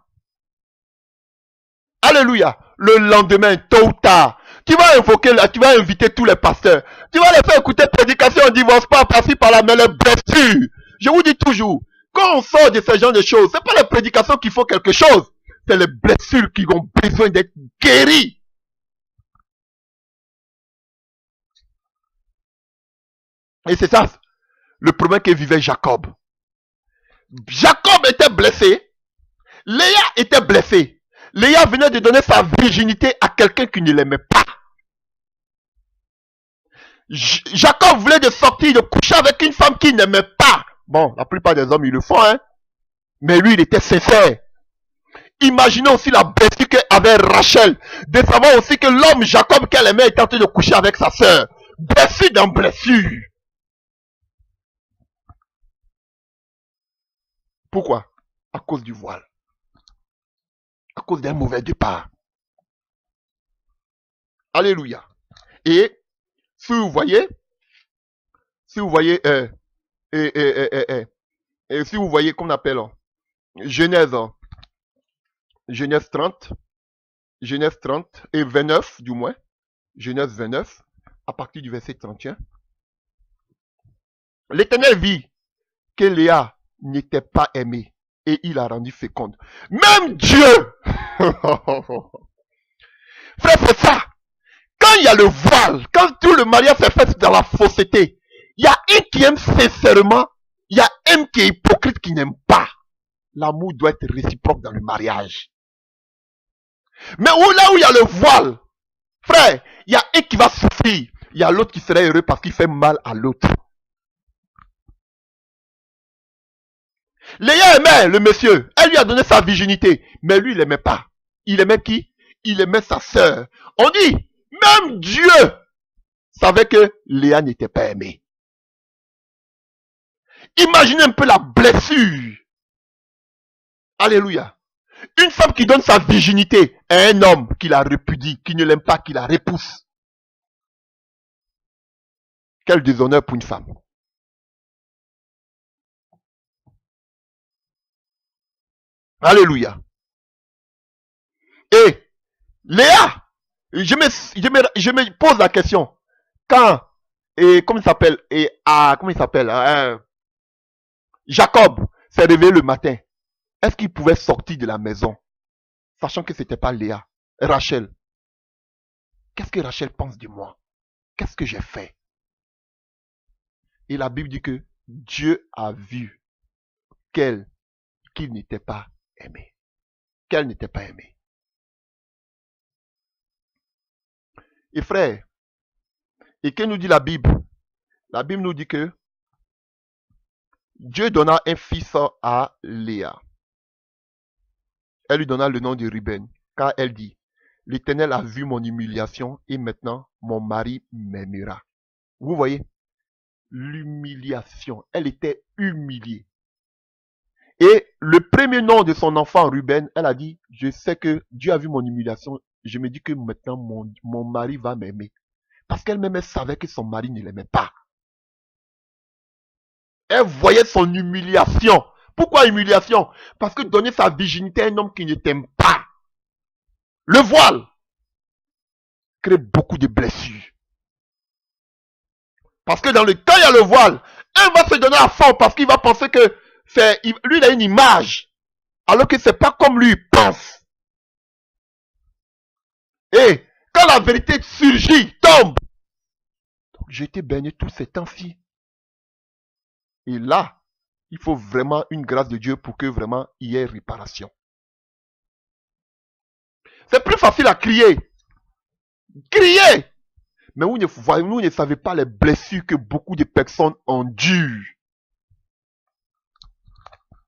Alléluia. Le lendemain, tôt ou tard, tu vas invoquer, tu vas inviter tous les pasteurs. Tu vas les faire écouter prédication, on ne divorce pas, par-ci, par-là, mais les blessures. Je vous dis toujours, quand on sort de ce genre de choses, c'est pas les prédications qui font quelque chose. C'est les blessures qui ont besoin d'être guéries. Et c'est ça, le problème que vivait Jacob. Jacob était blessé. Léa était blessée. Léa venait de donner sa virginité à quelqu'un qui ne l'aimait pas. Jacob voulait de sortir, de coucher avec une femme qu'il n'aimait pas. Bon, la plupart des hommes, ils le font, hein. Mais lui, il était sincère. Imaginez aussi la blessure qu'avait Rachel. De savoir aussi que l'homme Jacob qu'elle aimait était en train de coucher avec sa sœur. Blessure dans blessure. Pourquoi? À cause du voile. À cause d'un mauvais départ. Alléluia. Et si vous voyez, si vous voyez, si vous voyez qu'on appelle Genèse, Genèse 30, Genèse 30 et 29 du moins, Genèse 29, à partir du verset 31. L'Éternel vit que Léa n'était pas aimée et il a rendu féconde. Même Dieu, frère, c'est ça. Quand il y a le voile, quand tout le mariage s'est fait dans la fausseté, il y a un qui aime sincèrement, il y a un qui est hypocrite qui n'aime pas. L'amour doit être réciproque dans le mariage. Mais là où il y a le voile, frère, il y a un qui va souffrir, il y a l'autre qui serait heureux parce qu'il fait mal à l'autre. Léa aimait le monsieur, elle lui a donné sa virginité, mais lui il n'aimait pas. Il aimait qui? Il aimait sa sœur. On dit, même Dieu savait que Léa n'était pas aimée. Imaginez un peu la blessure. Alléluia. Une femme qui donne sa virginité à un homme qui la répudie, qui ne l'aime pas, qui la repousse. Quel déshonneur pour une femme. Alléluia. Et Léa, je me pose la question. Quand, comment il s'appelle, comment il s'appelle, Jacob s'est réveillé le matin, est-ce qu'il pouvait sortir de la maison, sachant que c'était pas Léa, Rachel? Qu'est-ce que Rachel pense de moi? Qu'est-ce que j'ai fait? Et la Bible dit que Dieu a vu qu'il n'était pas aimé. Qu'elle n'était pas aimée. Et frère, Et que nous dit la Bible? La Bible nous dit que Dieu donna un fils à Léa. Elle lui donna le nom de Ruben, car elle dit, l'Éternel a vu mon humiliation et maintenant mon mari m'aimera. Vous voyez, l'humiliation, elle était humiliée. Et le premier nom de son enfant, Ruben, elle a dit, je sais que Dieu a vu mon humiliation, je me dis que maintenant mon mari va m'aimer. Parce qu'elle-même, elle savait que son mari ne l'aimait pas. Elle voyait son humiliation. Pourquoi humiliation? Parce que donner sa virginité à un homme qui ne t'aime pas, le voile, crée beaucoup de blessures. Parce que dans le temps, il y a le voile. Un va se donner à fond parce qu'il va penser que lui, il a une image. Alors que c'est pas comme lui pense. Et quand la vérité surgit, tombe. J'ai été baigné tous ces temps-ci. Et là, il faut vraiment une grâce de Dieu pour que vraiment il y ait réparation. C'est plus facile à crier. Crier! Mais vous ne savez pas les blessures que beaucoup de personnes endurent.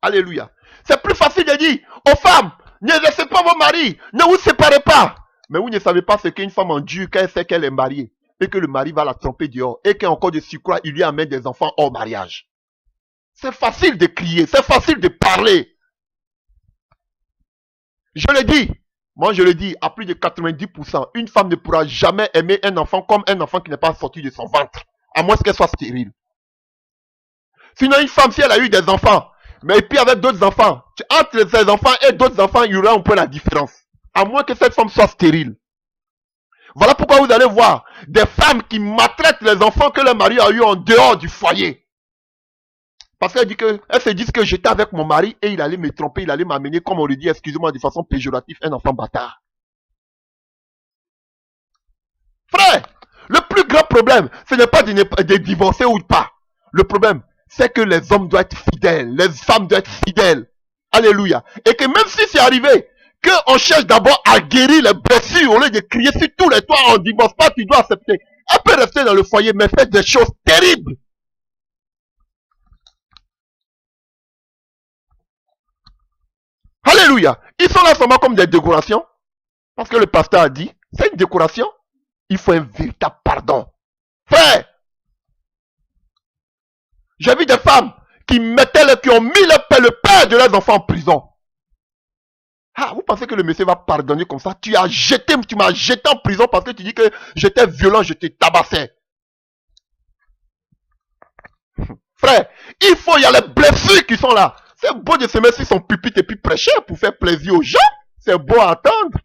Alléluia. C'est plus facile de dire aux femmes, ne laissez pas vos maris, ne vous séparez pas. Mais vous ne savez pas ce qu'une femme endure quand elle sait qu'elle est mariée et que le mari va la tromper dehors et qu'encore de surcroît, il lui amène des enfants hors mariage. C'est facile de crier, c'est facile de parler. Je le dis, moi je le dis, à plus de 90%, une femme ne pourra jamais aimer un enfant comme un enfant qui n'est pas sorti de son ventre, à moins qu'elle soit stérile. Sinon, une femme, si elle a eu des enfants, mais puis avec d'autres enfants, entre ces enfants et d'autres enfants, il y aura un peu la différence. À moins que cette femme soit stérile. Voilà pourquoi vous allez voir des femmes qui maltraitent les enfants que leur mari a eu en dehors du foyer. Parce qu'elles se disent que j'étais avec mon mari et il allait me tromper, il allait m'amener, comme on le dit, excusez-moi, de façon péjorative, un enfant bâtard. Frère, le plus grand problème, ce n'est pas de divorcer ou pas. Le problème, c'est que les hommes doivent être fidèles, les femmes doivent être fidèles. Alléluia. Et que même si c'est arrivé, qu'on cherche d'abord à guérir les blessures, au lieu de crier sur tous les toits, on ne divorce pas, tu dois accepter. Elle peut rester dans le foyer, mais faire des choses terribles. Alléluia. Ils sont là seulement comme des décorations. Parce que le pasteur a dit, c'est une décoration. Il faut un véritable pardon. Frère, j'ai vu des femmes qui ont mis le père de leurs enfants en prison. Ah, vous pensez que le monsieur va pardonner comme ça? Tu m'as jeté en prison parce que tu dis que j'étais violent, je t'ai tabassé. Frère, il y a les blessures qui sont là. C'est beau de se mettre sur son pupitre et puis prêcher pour faire plaisir aux gens. C'est beau à attendre.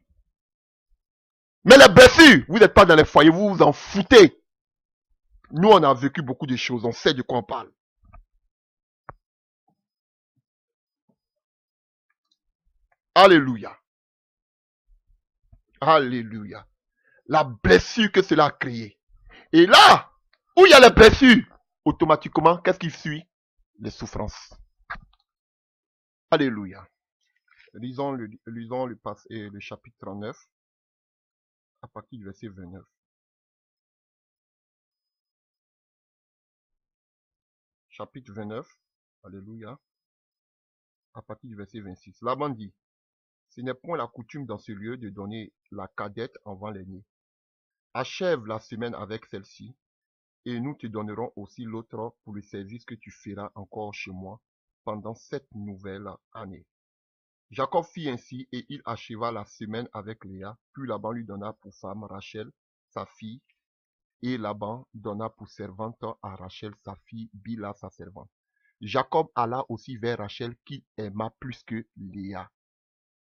Mais les blessures, vous n'êtes pas dans les foyers, vous vous en foutez. Nous, on a vécu beaucoup de choses, on sait de quoi on parle. Alléluia. Alléluia. La blessure que cela a créée. Et là, où il y a les blessures, automatiquement, qu'est-ce qui suit? Les souffrances. Alléluia. Lisons le chapitre 39, à partir du verset 29. Chapitre 29, alléluia, à partir du verset 26. Laban dit, ce n'est point la coutume dans ce lieu de donner la cadette avant l'aînée. Achève la semaine avec celle-ci, et nous te donnerons aussi l'autre pour le service que tu feras encore chez moi pendant cette nouvelle année. Jacob fit ainsi, et il acheva la semaine avec Léa, puis Laban lui donna pour femme Rachel, sa fille, et Laban donna pour servante à Rachel sa fille, Bila sa servante. Jacob alla aussi vers Rachel qu'il aima plus que Léa.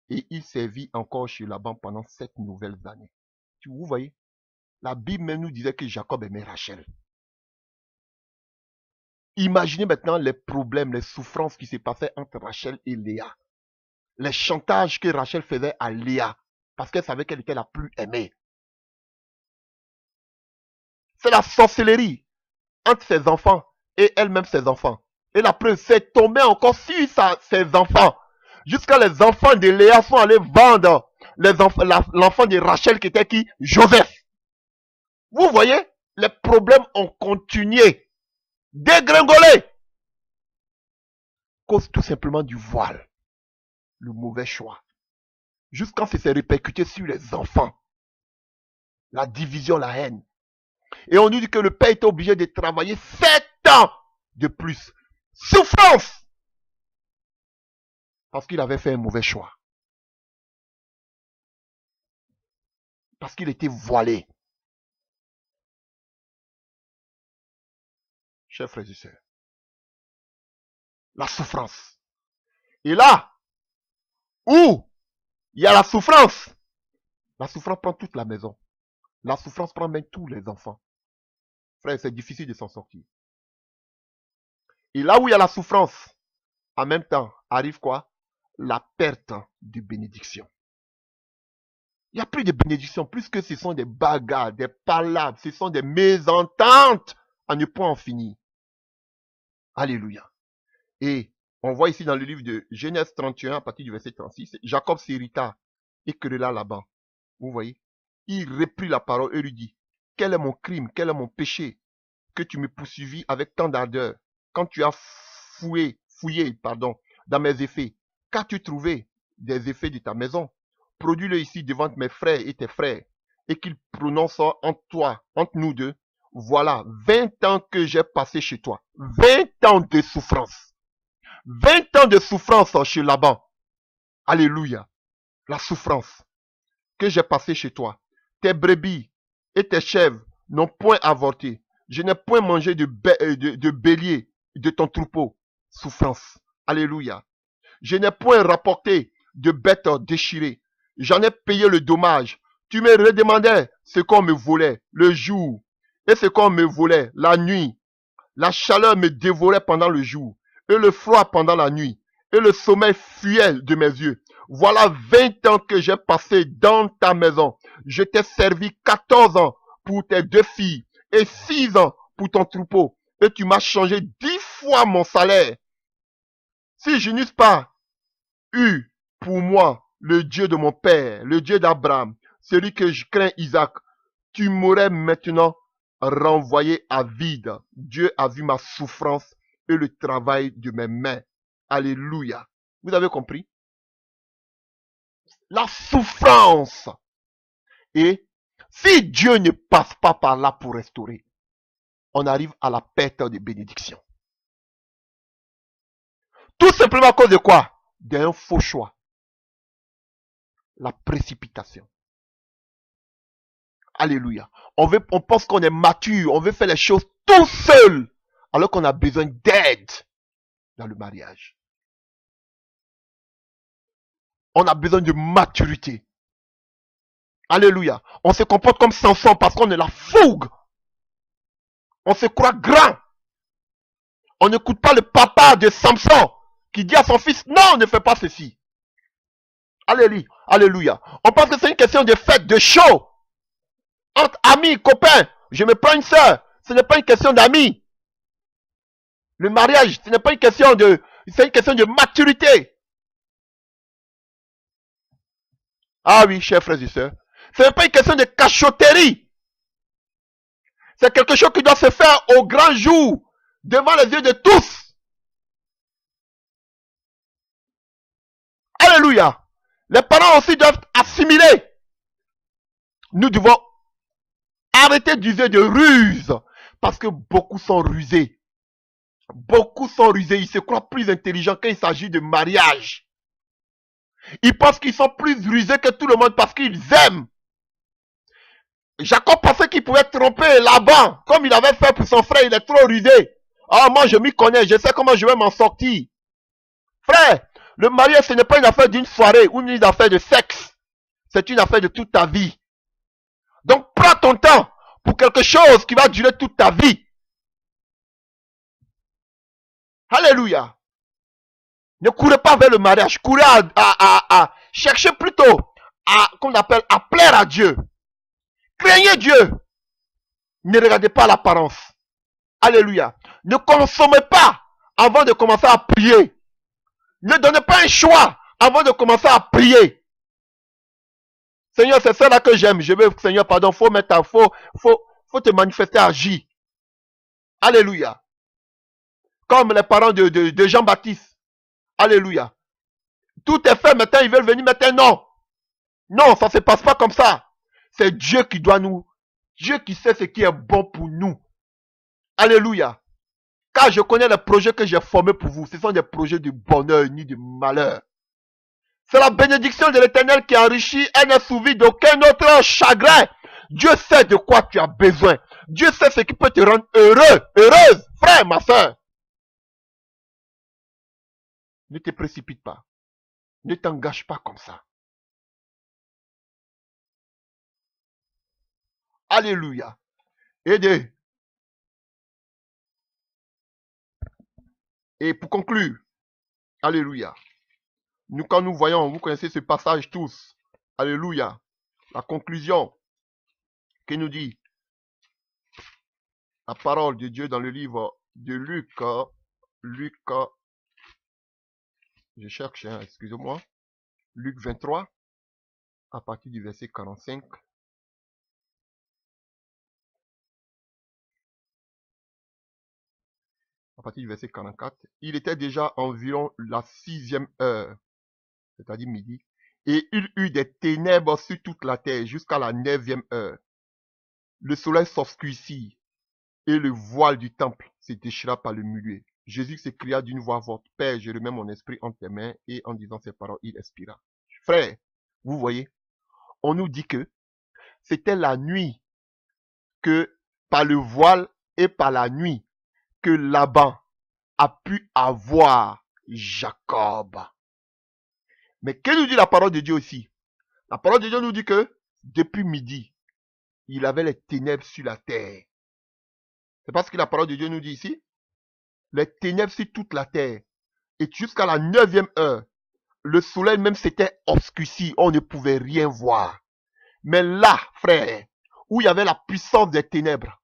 Et il servit encore chez Laban pendant 7 nouvelles années. Vous voyez, la Bible même nous disait que Jacob aimait Rachel. Imaginez maintenant les problèmes, les souffrances qui se passaient entre Rachel et Léa. Les chantages que Rachel faisait à Léa, parce qu'elle savait qu'elle était la plus aimée. C'est la sorcellerie entre ses enfants et elle-même ses enfants. Et la preuve, c'est tombé encore sur ses enfants. Jusqu'à les enfants de Léa sont allés vendre l'enfant de Rachel qui était qui? Joseph. Vous voyez? les problèmes ont continué, dégringolé, cause tout simplement du voile, le mauvais choix. Jusqu'à ce que c'est répercuté sur les enfants. La division, la haine. Et on nous dit que le père était obligé de travailler 7 ans de plus. Souffrance! Parce qu'il avait fait un mauvais choix. Parce qu'il était voilé. Chers frères et sœurs. La souffrance. Et là, où il y a la souffrance prend toute la maison. La souffrance prend même tous les enfants. Frère, c'est difficile de s'en sortir. Et là où il y a la souffrance, en même temps, arrive quoi? La perte de bénédiction. Il n'y a plus de bénédiction, plus que ce sont des bagarres, des palabres, ce sont des mésententes à ne point en finir. Alléluia. Et on voit ici dans le livre de Genèse 31, à partir du verset 36, Jacob s'irrita et querella Laban. Vous voyez? Il reprit la parole et lui dit, quel est mon crime, quel est mon péché, que tu me poursuivis avec tant d'ardeur, quand tu as fouillé, dans mes effets. Qu'as-tu trouvé des effets de ta maison? Produis-le ici devant mes frères et tes frères, et qu'ils prononcent entre toi, entre nous deux. Voilà, 20 ans que j'ai passé chez toi. 20 ans de souffrance. 20 ans de souffrance chez Laban. Alléluia. La souffrance que j'ai passé chez toi. Tes brebis et tes chèvres n'ont point avorté. Je n'ai point mangé de bélier de ton troupeau. Souffrance. Alléluia. Je n'ai point rapporté de bêtes déchirées. J'en ai payé le dommage. Tu me redemandais ce qu'on me volait le jour et ce qu'on me volait la nuit. La chaleur me dévorait pendant le jour et le froid pendant la nuit et le sommeil fuyait de mes yeux. Voilà 20 ans que j'ai passé dans ta maison. Je t'ai servi 14 ans pour tes 2 filles et 6 ans pour ton troupeau. Et tu m'as changé 10 fois mon salaire. Si je n'eusse pas eu pour moi le Dieu de mon père, le Dieu d'Abraham, celui que je crains Isaac, tu m'aurais maintenant renvoyé à vide. Dieu a vu ma souffrance et le travail de mes mains. Alléluia. Vous avez compris? La souffrance. Et si Dieu ne passe pas par là pour restaurer, on arrive à la perte de bénédiction. Tout simplement à cause de quoi? D'un faux choix. La précipitation. Alléluia. On pense qu'on est mature, on veut faire les choses tout seul, alors qu'on a besoin d'aide dans le mariage. On a besoin de maturité. Alléluia. On se comporte comme Samson parce qu'on est la fougue. On se croit grand. On n'écoute pas le papa de Samson qui dit à son fils, non, ne fais pas ceci. Alléluia. Alléluia. On pense que c'est une question de fête, de show. Entre amis, copains, je me prends une soeur. Ce n'est pas une question d'amis. Le mariage, ce n'est pas une question de... C'est une question de maturité. Ah oui, chers frères et sœurs. Ce n'est pas une question de cachotterie. C'est quelque chose qui doit se faire au grand jour, devant les yeux de tous. Alléluia. Les parents aussi doivent assimiler. Nous devons arrêter d'user de ruse. Parce que beaucoup sont rusés. Beaucoup sont rusés. Ils se croient plus intelligents quand il s'agit de mariage. Ils pensent qu'ils sont plus rusés que tout le monde parce qu'ils aiment. Jacob pensait qu'il pouvait tromper Laban. Comme il avait fait pour son frère, il est trop rusé. Ah, moi je m'y connais, je sais comment je vais m'en sortir. Frère, le mariage ce n'est pas une affaire d'une soirée ou une affaire de sexe. C'est une affaire de toute ta vie. Donc prends ton temps pour quelque chose qui va durer toute ta vie. Alléluia. Ne courez pas vers le mariage. Courez à chercher plutôt qu'on appelle à plaire à Dieu. Craignez Dieu. Ne regardez pas l'apparence. Alléluia. Ne consommez pas avant de commencer à prier. Ne donnez pas un choix avant de commencer à prier. Seigneur, c'est ça là que j'aime. Je veux, Seigneur, pardon, faut mettre faut faut te manifester, agir. Alléluia. Comme les parents de Jean-Baptiste. Alléluia. Tout est fait maintenant, ils veulent venir maintenant. Non. Non, ça ne se passe pas comme ça. C'est Dieu qui doit nous. Dieu qui sait ce qui est bon pour nous. Alléluia. Car je connais les projets que j'ai formés pour vous. Ce sont des projets de bonheur ni de malheur. C'est la bénédiction de l'Éternel qui enrichit et n'est souvi d'aucun autre chagrin. Dieu sait de quoi tu as besoin. Dieu sait ce qui peut te rendre heureux, heureuse, frère, ma soeur. Ne te précipite pas. Ne t'engage pas comme ça. Alléluia. Aidez. Et pour conclure, alléluia. Nous, quand nous voyons, vous connaissez ce passage tous. Alléluia. La conclusion qui nous dit la parole de Dieu dans le livre de Luc. Luc, je cherche, excusez-moi. Luc 23, à partir du verset 45. À partir du verset 44. Il était déjà environ la 6e heure, c'est-à-dire midi, et il eut des ténèbres sur toute la terre jusqu'à la 9e heure. Le soleil s'obscurcit et le voile du temple se déchira par le milieu. Jésus s'écria d'une voix forte, Père, je remets mon esprit entre tes mains, et en disant ces paroles, il expira. Frère, vous voyez, on nous dit que c'était la nuit que par le voile et par la nuit que Laban a pu avoir Jacob. Mais que nous dit la parole de Dieu aussi? La parole de Dieu nous dit que depuis midi, il avait les ténèbres sur la terre. C'est parce que la parole de Dieu nous dit ici, les ténèbres sur toute la terre. Et jusqu'à la 9e heure, le soleil même s'était obscurci, on ne pouvait rien voir. Mais là, frère, où il y avait la puissance des ténèbres,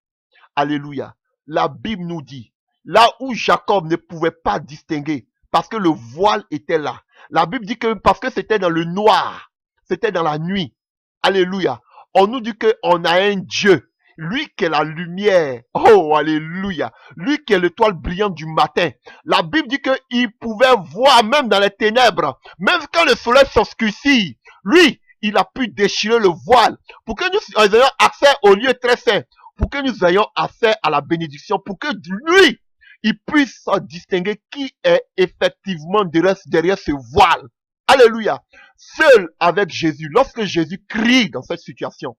alléluia, la Bible nous dit, là où Jacob ne pouvait pas distinguer, parce que le voile était là. La Bible dit que parce que c'était dans le noir, c'était dans la nuit, alléluia, on nous dit qu'on a un Dieu, lui qui est la lumière, oh alléluia, lui qui est l'étoile brillante du matin. La Bible dit qu'il pouvait voir même dans les ténèbres, même quand le soleil s'obscurcit, lui, il a pu déchirer le voile pour que nous ayons accès au lieu très saint, pour que nous ayons accès à la bénédiction, pour que lui, il puisse distinguer qui est effectivement derrière ce voile. Alléluia. Seul avec Jésus, lorsque Jésus crie dans cette situation,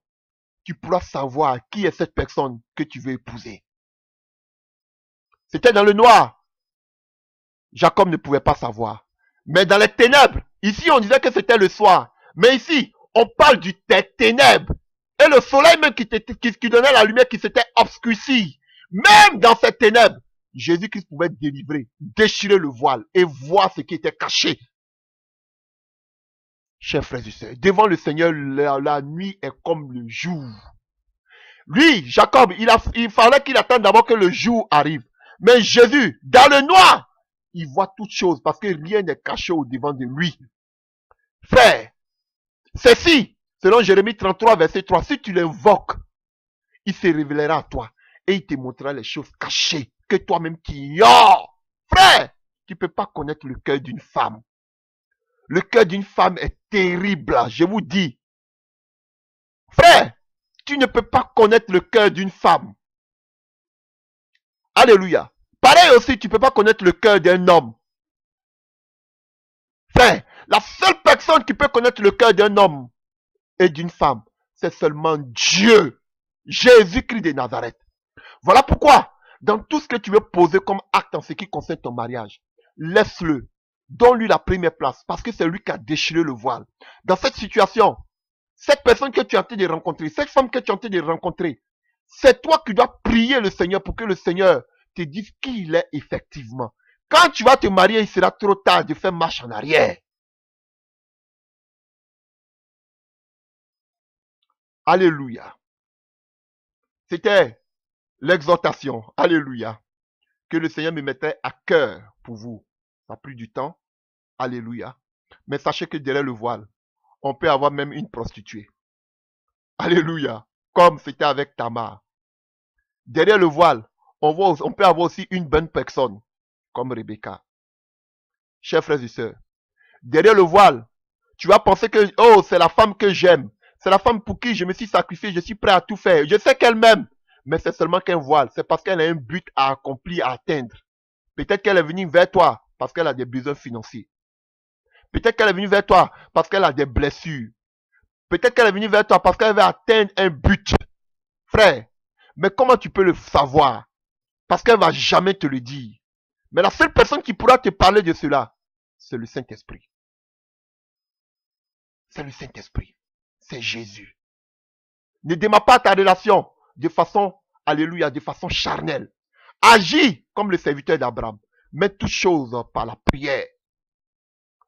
tu pourras savoir qui est cette personne que tu veux épouser. C'était dans le noir. Jacob ne pouvait pas savoir. Mais dans les ténèbres, ici on disait que c'était le soir. Mais ici, on parle des ténèbres. Et le soleil même qui donnait la lumière qui s'était obscurci. Même dans ces ténèbres, Jésus-Christ pouvait délivrer, déchirer le voile et voir ce qui était caché. Chers frères et sœurs, devant le Seigneur, la nuit est comme le jour. Lui, Jacob, il fallait qu'il attende d'abord que le jour arrive. Mais Jésus, dans le noir, il voit toutes choses parce que rien n'est caché au devant de lui. Frère, ceci, selon Jérémie 33, verset 3, si tu l'invoques, il se révélera à toi et il te montrera les choses cachées que toi-même tu ignores. Frère, tu ne peux pas connaître le cœur d'une femme. Le cœur d'une femme est terrible, je vous dis. Frère, tu ne peux pas connaître le cœur d'une femme. Alléluia. Pareil aussi, tu ne peux pas connaître le cœur d'un homme. Frère, la seule personne qui peut connaître le cœur d'un homme et d'une femme, c'est seulement Dieu. Jésus-Christ de Nazareth. Voilà pourquoi, dans tout ce que tu veux poser comme acte en ce qui concerne ton mariage, laisse-le. Donne-lui la première place parce que c'est lui qui a déchiré le voile. Dans cette situation, cette personne que tu es en train de rencontrer, cette femme que tu es en train de rencontrer, c'est toi qui dois prier le Seigneur pour que le Seigneur te dise qui il est effectivement. Quand tu vas te marier, il sera trop tard de faire marche en arrière. Alléluia. C'était l'exhortation. Alléluia. Que le Seigneur me mettait à cœur pour vous. Ça a pris du temps. Alléluia. Mais sachez que derrière le voile, on peut avoir même une prostituée. Alléluia. Comme c'était avec Tamar. Derrière le voile, on peut avoir aussi une bonne personne, comme Rebecca. Chers frères et sœurs, derrière le voile, tu vas penser que, oh, c'est la femme que j'aime. C'est la femme pour qui je me suis sacrifié, je suis prêt à tout faire. Je sais qu'elle m'aime, mais c'est seulement qu'un voile. C'est parce qu'elle a un but à accomplir, à atteindre. Peut-être qu'elle est venue vers toi parce qu'elle a des besoins financiers. Peut-être qu'elle est venue vers toi parce qu'elle a des blessures. Peut-être qu'elle est venue vers toi parce qu'elle veut atteindre un but. Frère, mais comment tu peux le savoir? Parce qu'elle ne va jamais te le dire. Mais la seule personne qui pourra te parler de cela, c'est le Saint-Esprit. C'est le Saint-Esprit. C'est Jésus. Ne démarre pas ta relation de façon, alléluia, de façon charnelle. Agis comme le serviteur d'Abraham. Mais toutes choses par la prière.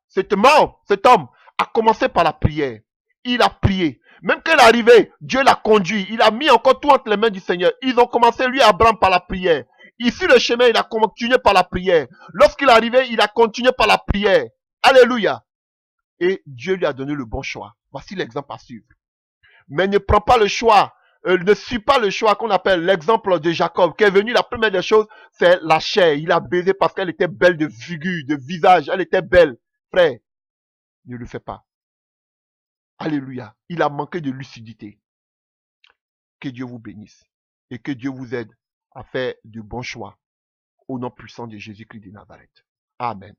Cet homme a commencé par la prière. Il a prié. Même quand il est arrivé, Dieu l'a conduit. Il a mis encore tout entre les mains du Seigneur. Ils ont commencé, lui, Abraham, par la prière. Ici, le chemin, il a continué par la prière. Lorsqu'il est arrivé, il a continué par la prière. Alléluia. Et Dieu lui a donné le bon choix. Voici l'exemple à suivre. Mais ne prends pas le choix. Ne suis pas le choix qu'on appelle l'exemple de Jacob, qui est venu, la première des choses, c'est la chair. Il a baisé parce qu'elle était belle de figure, de visage. Elle était belle. Frère, ne le fais pas. Alléluia. Il a manqué de lucidité. Que Dieu vous bénisse et que Dieu vous aide à faire de bons choix au nom puissant de Jésus-Christ de Nazareth. Amen.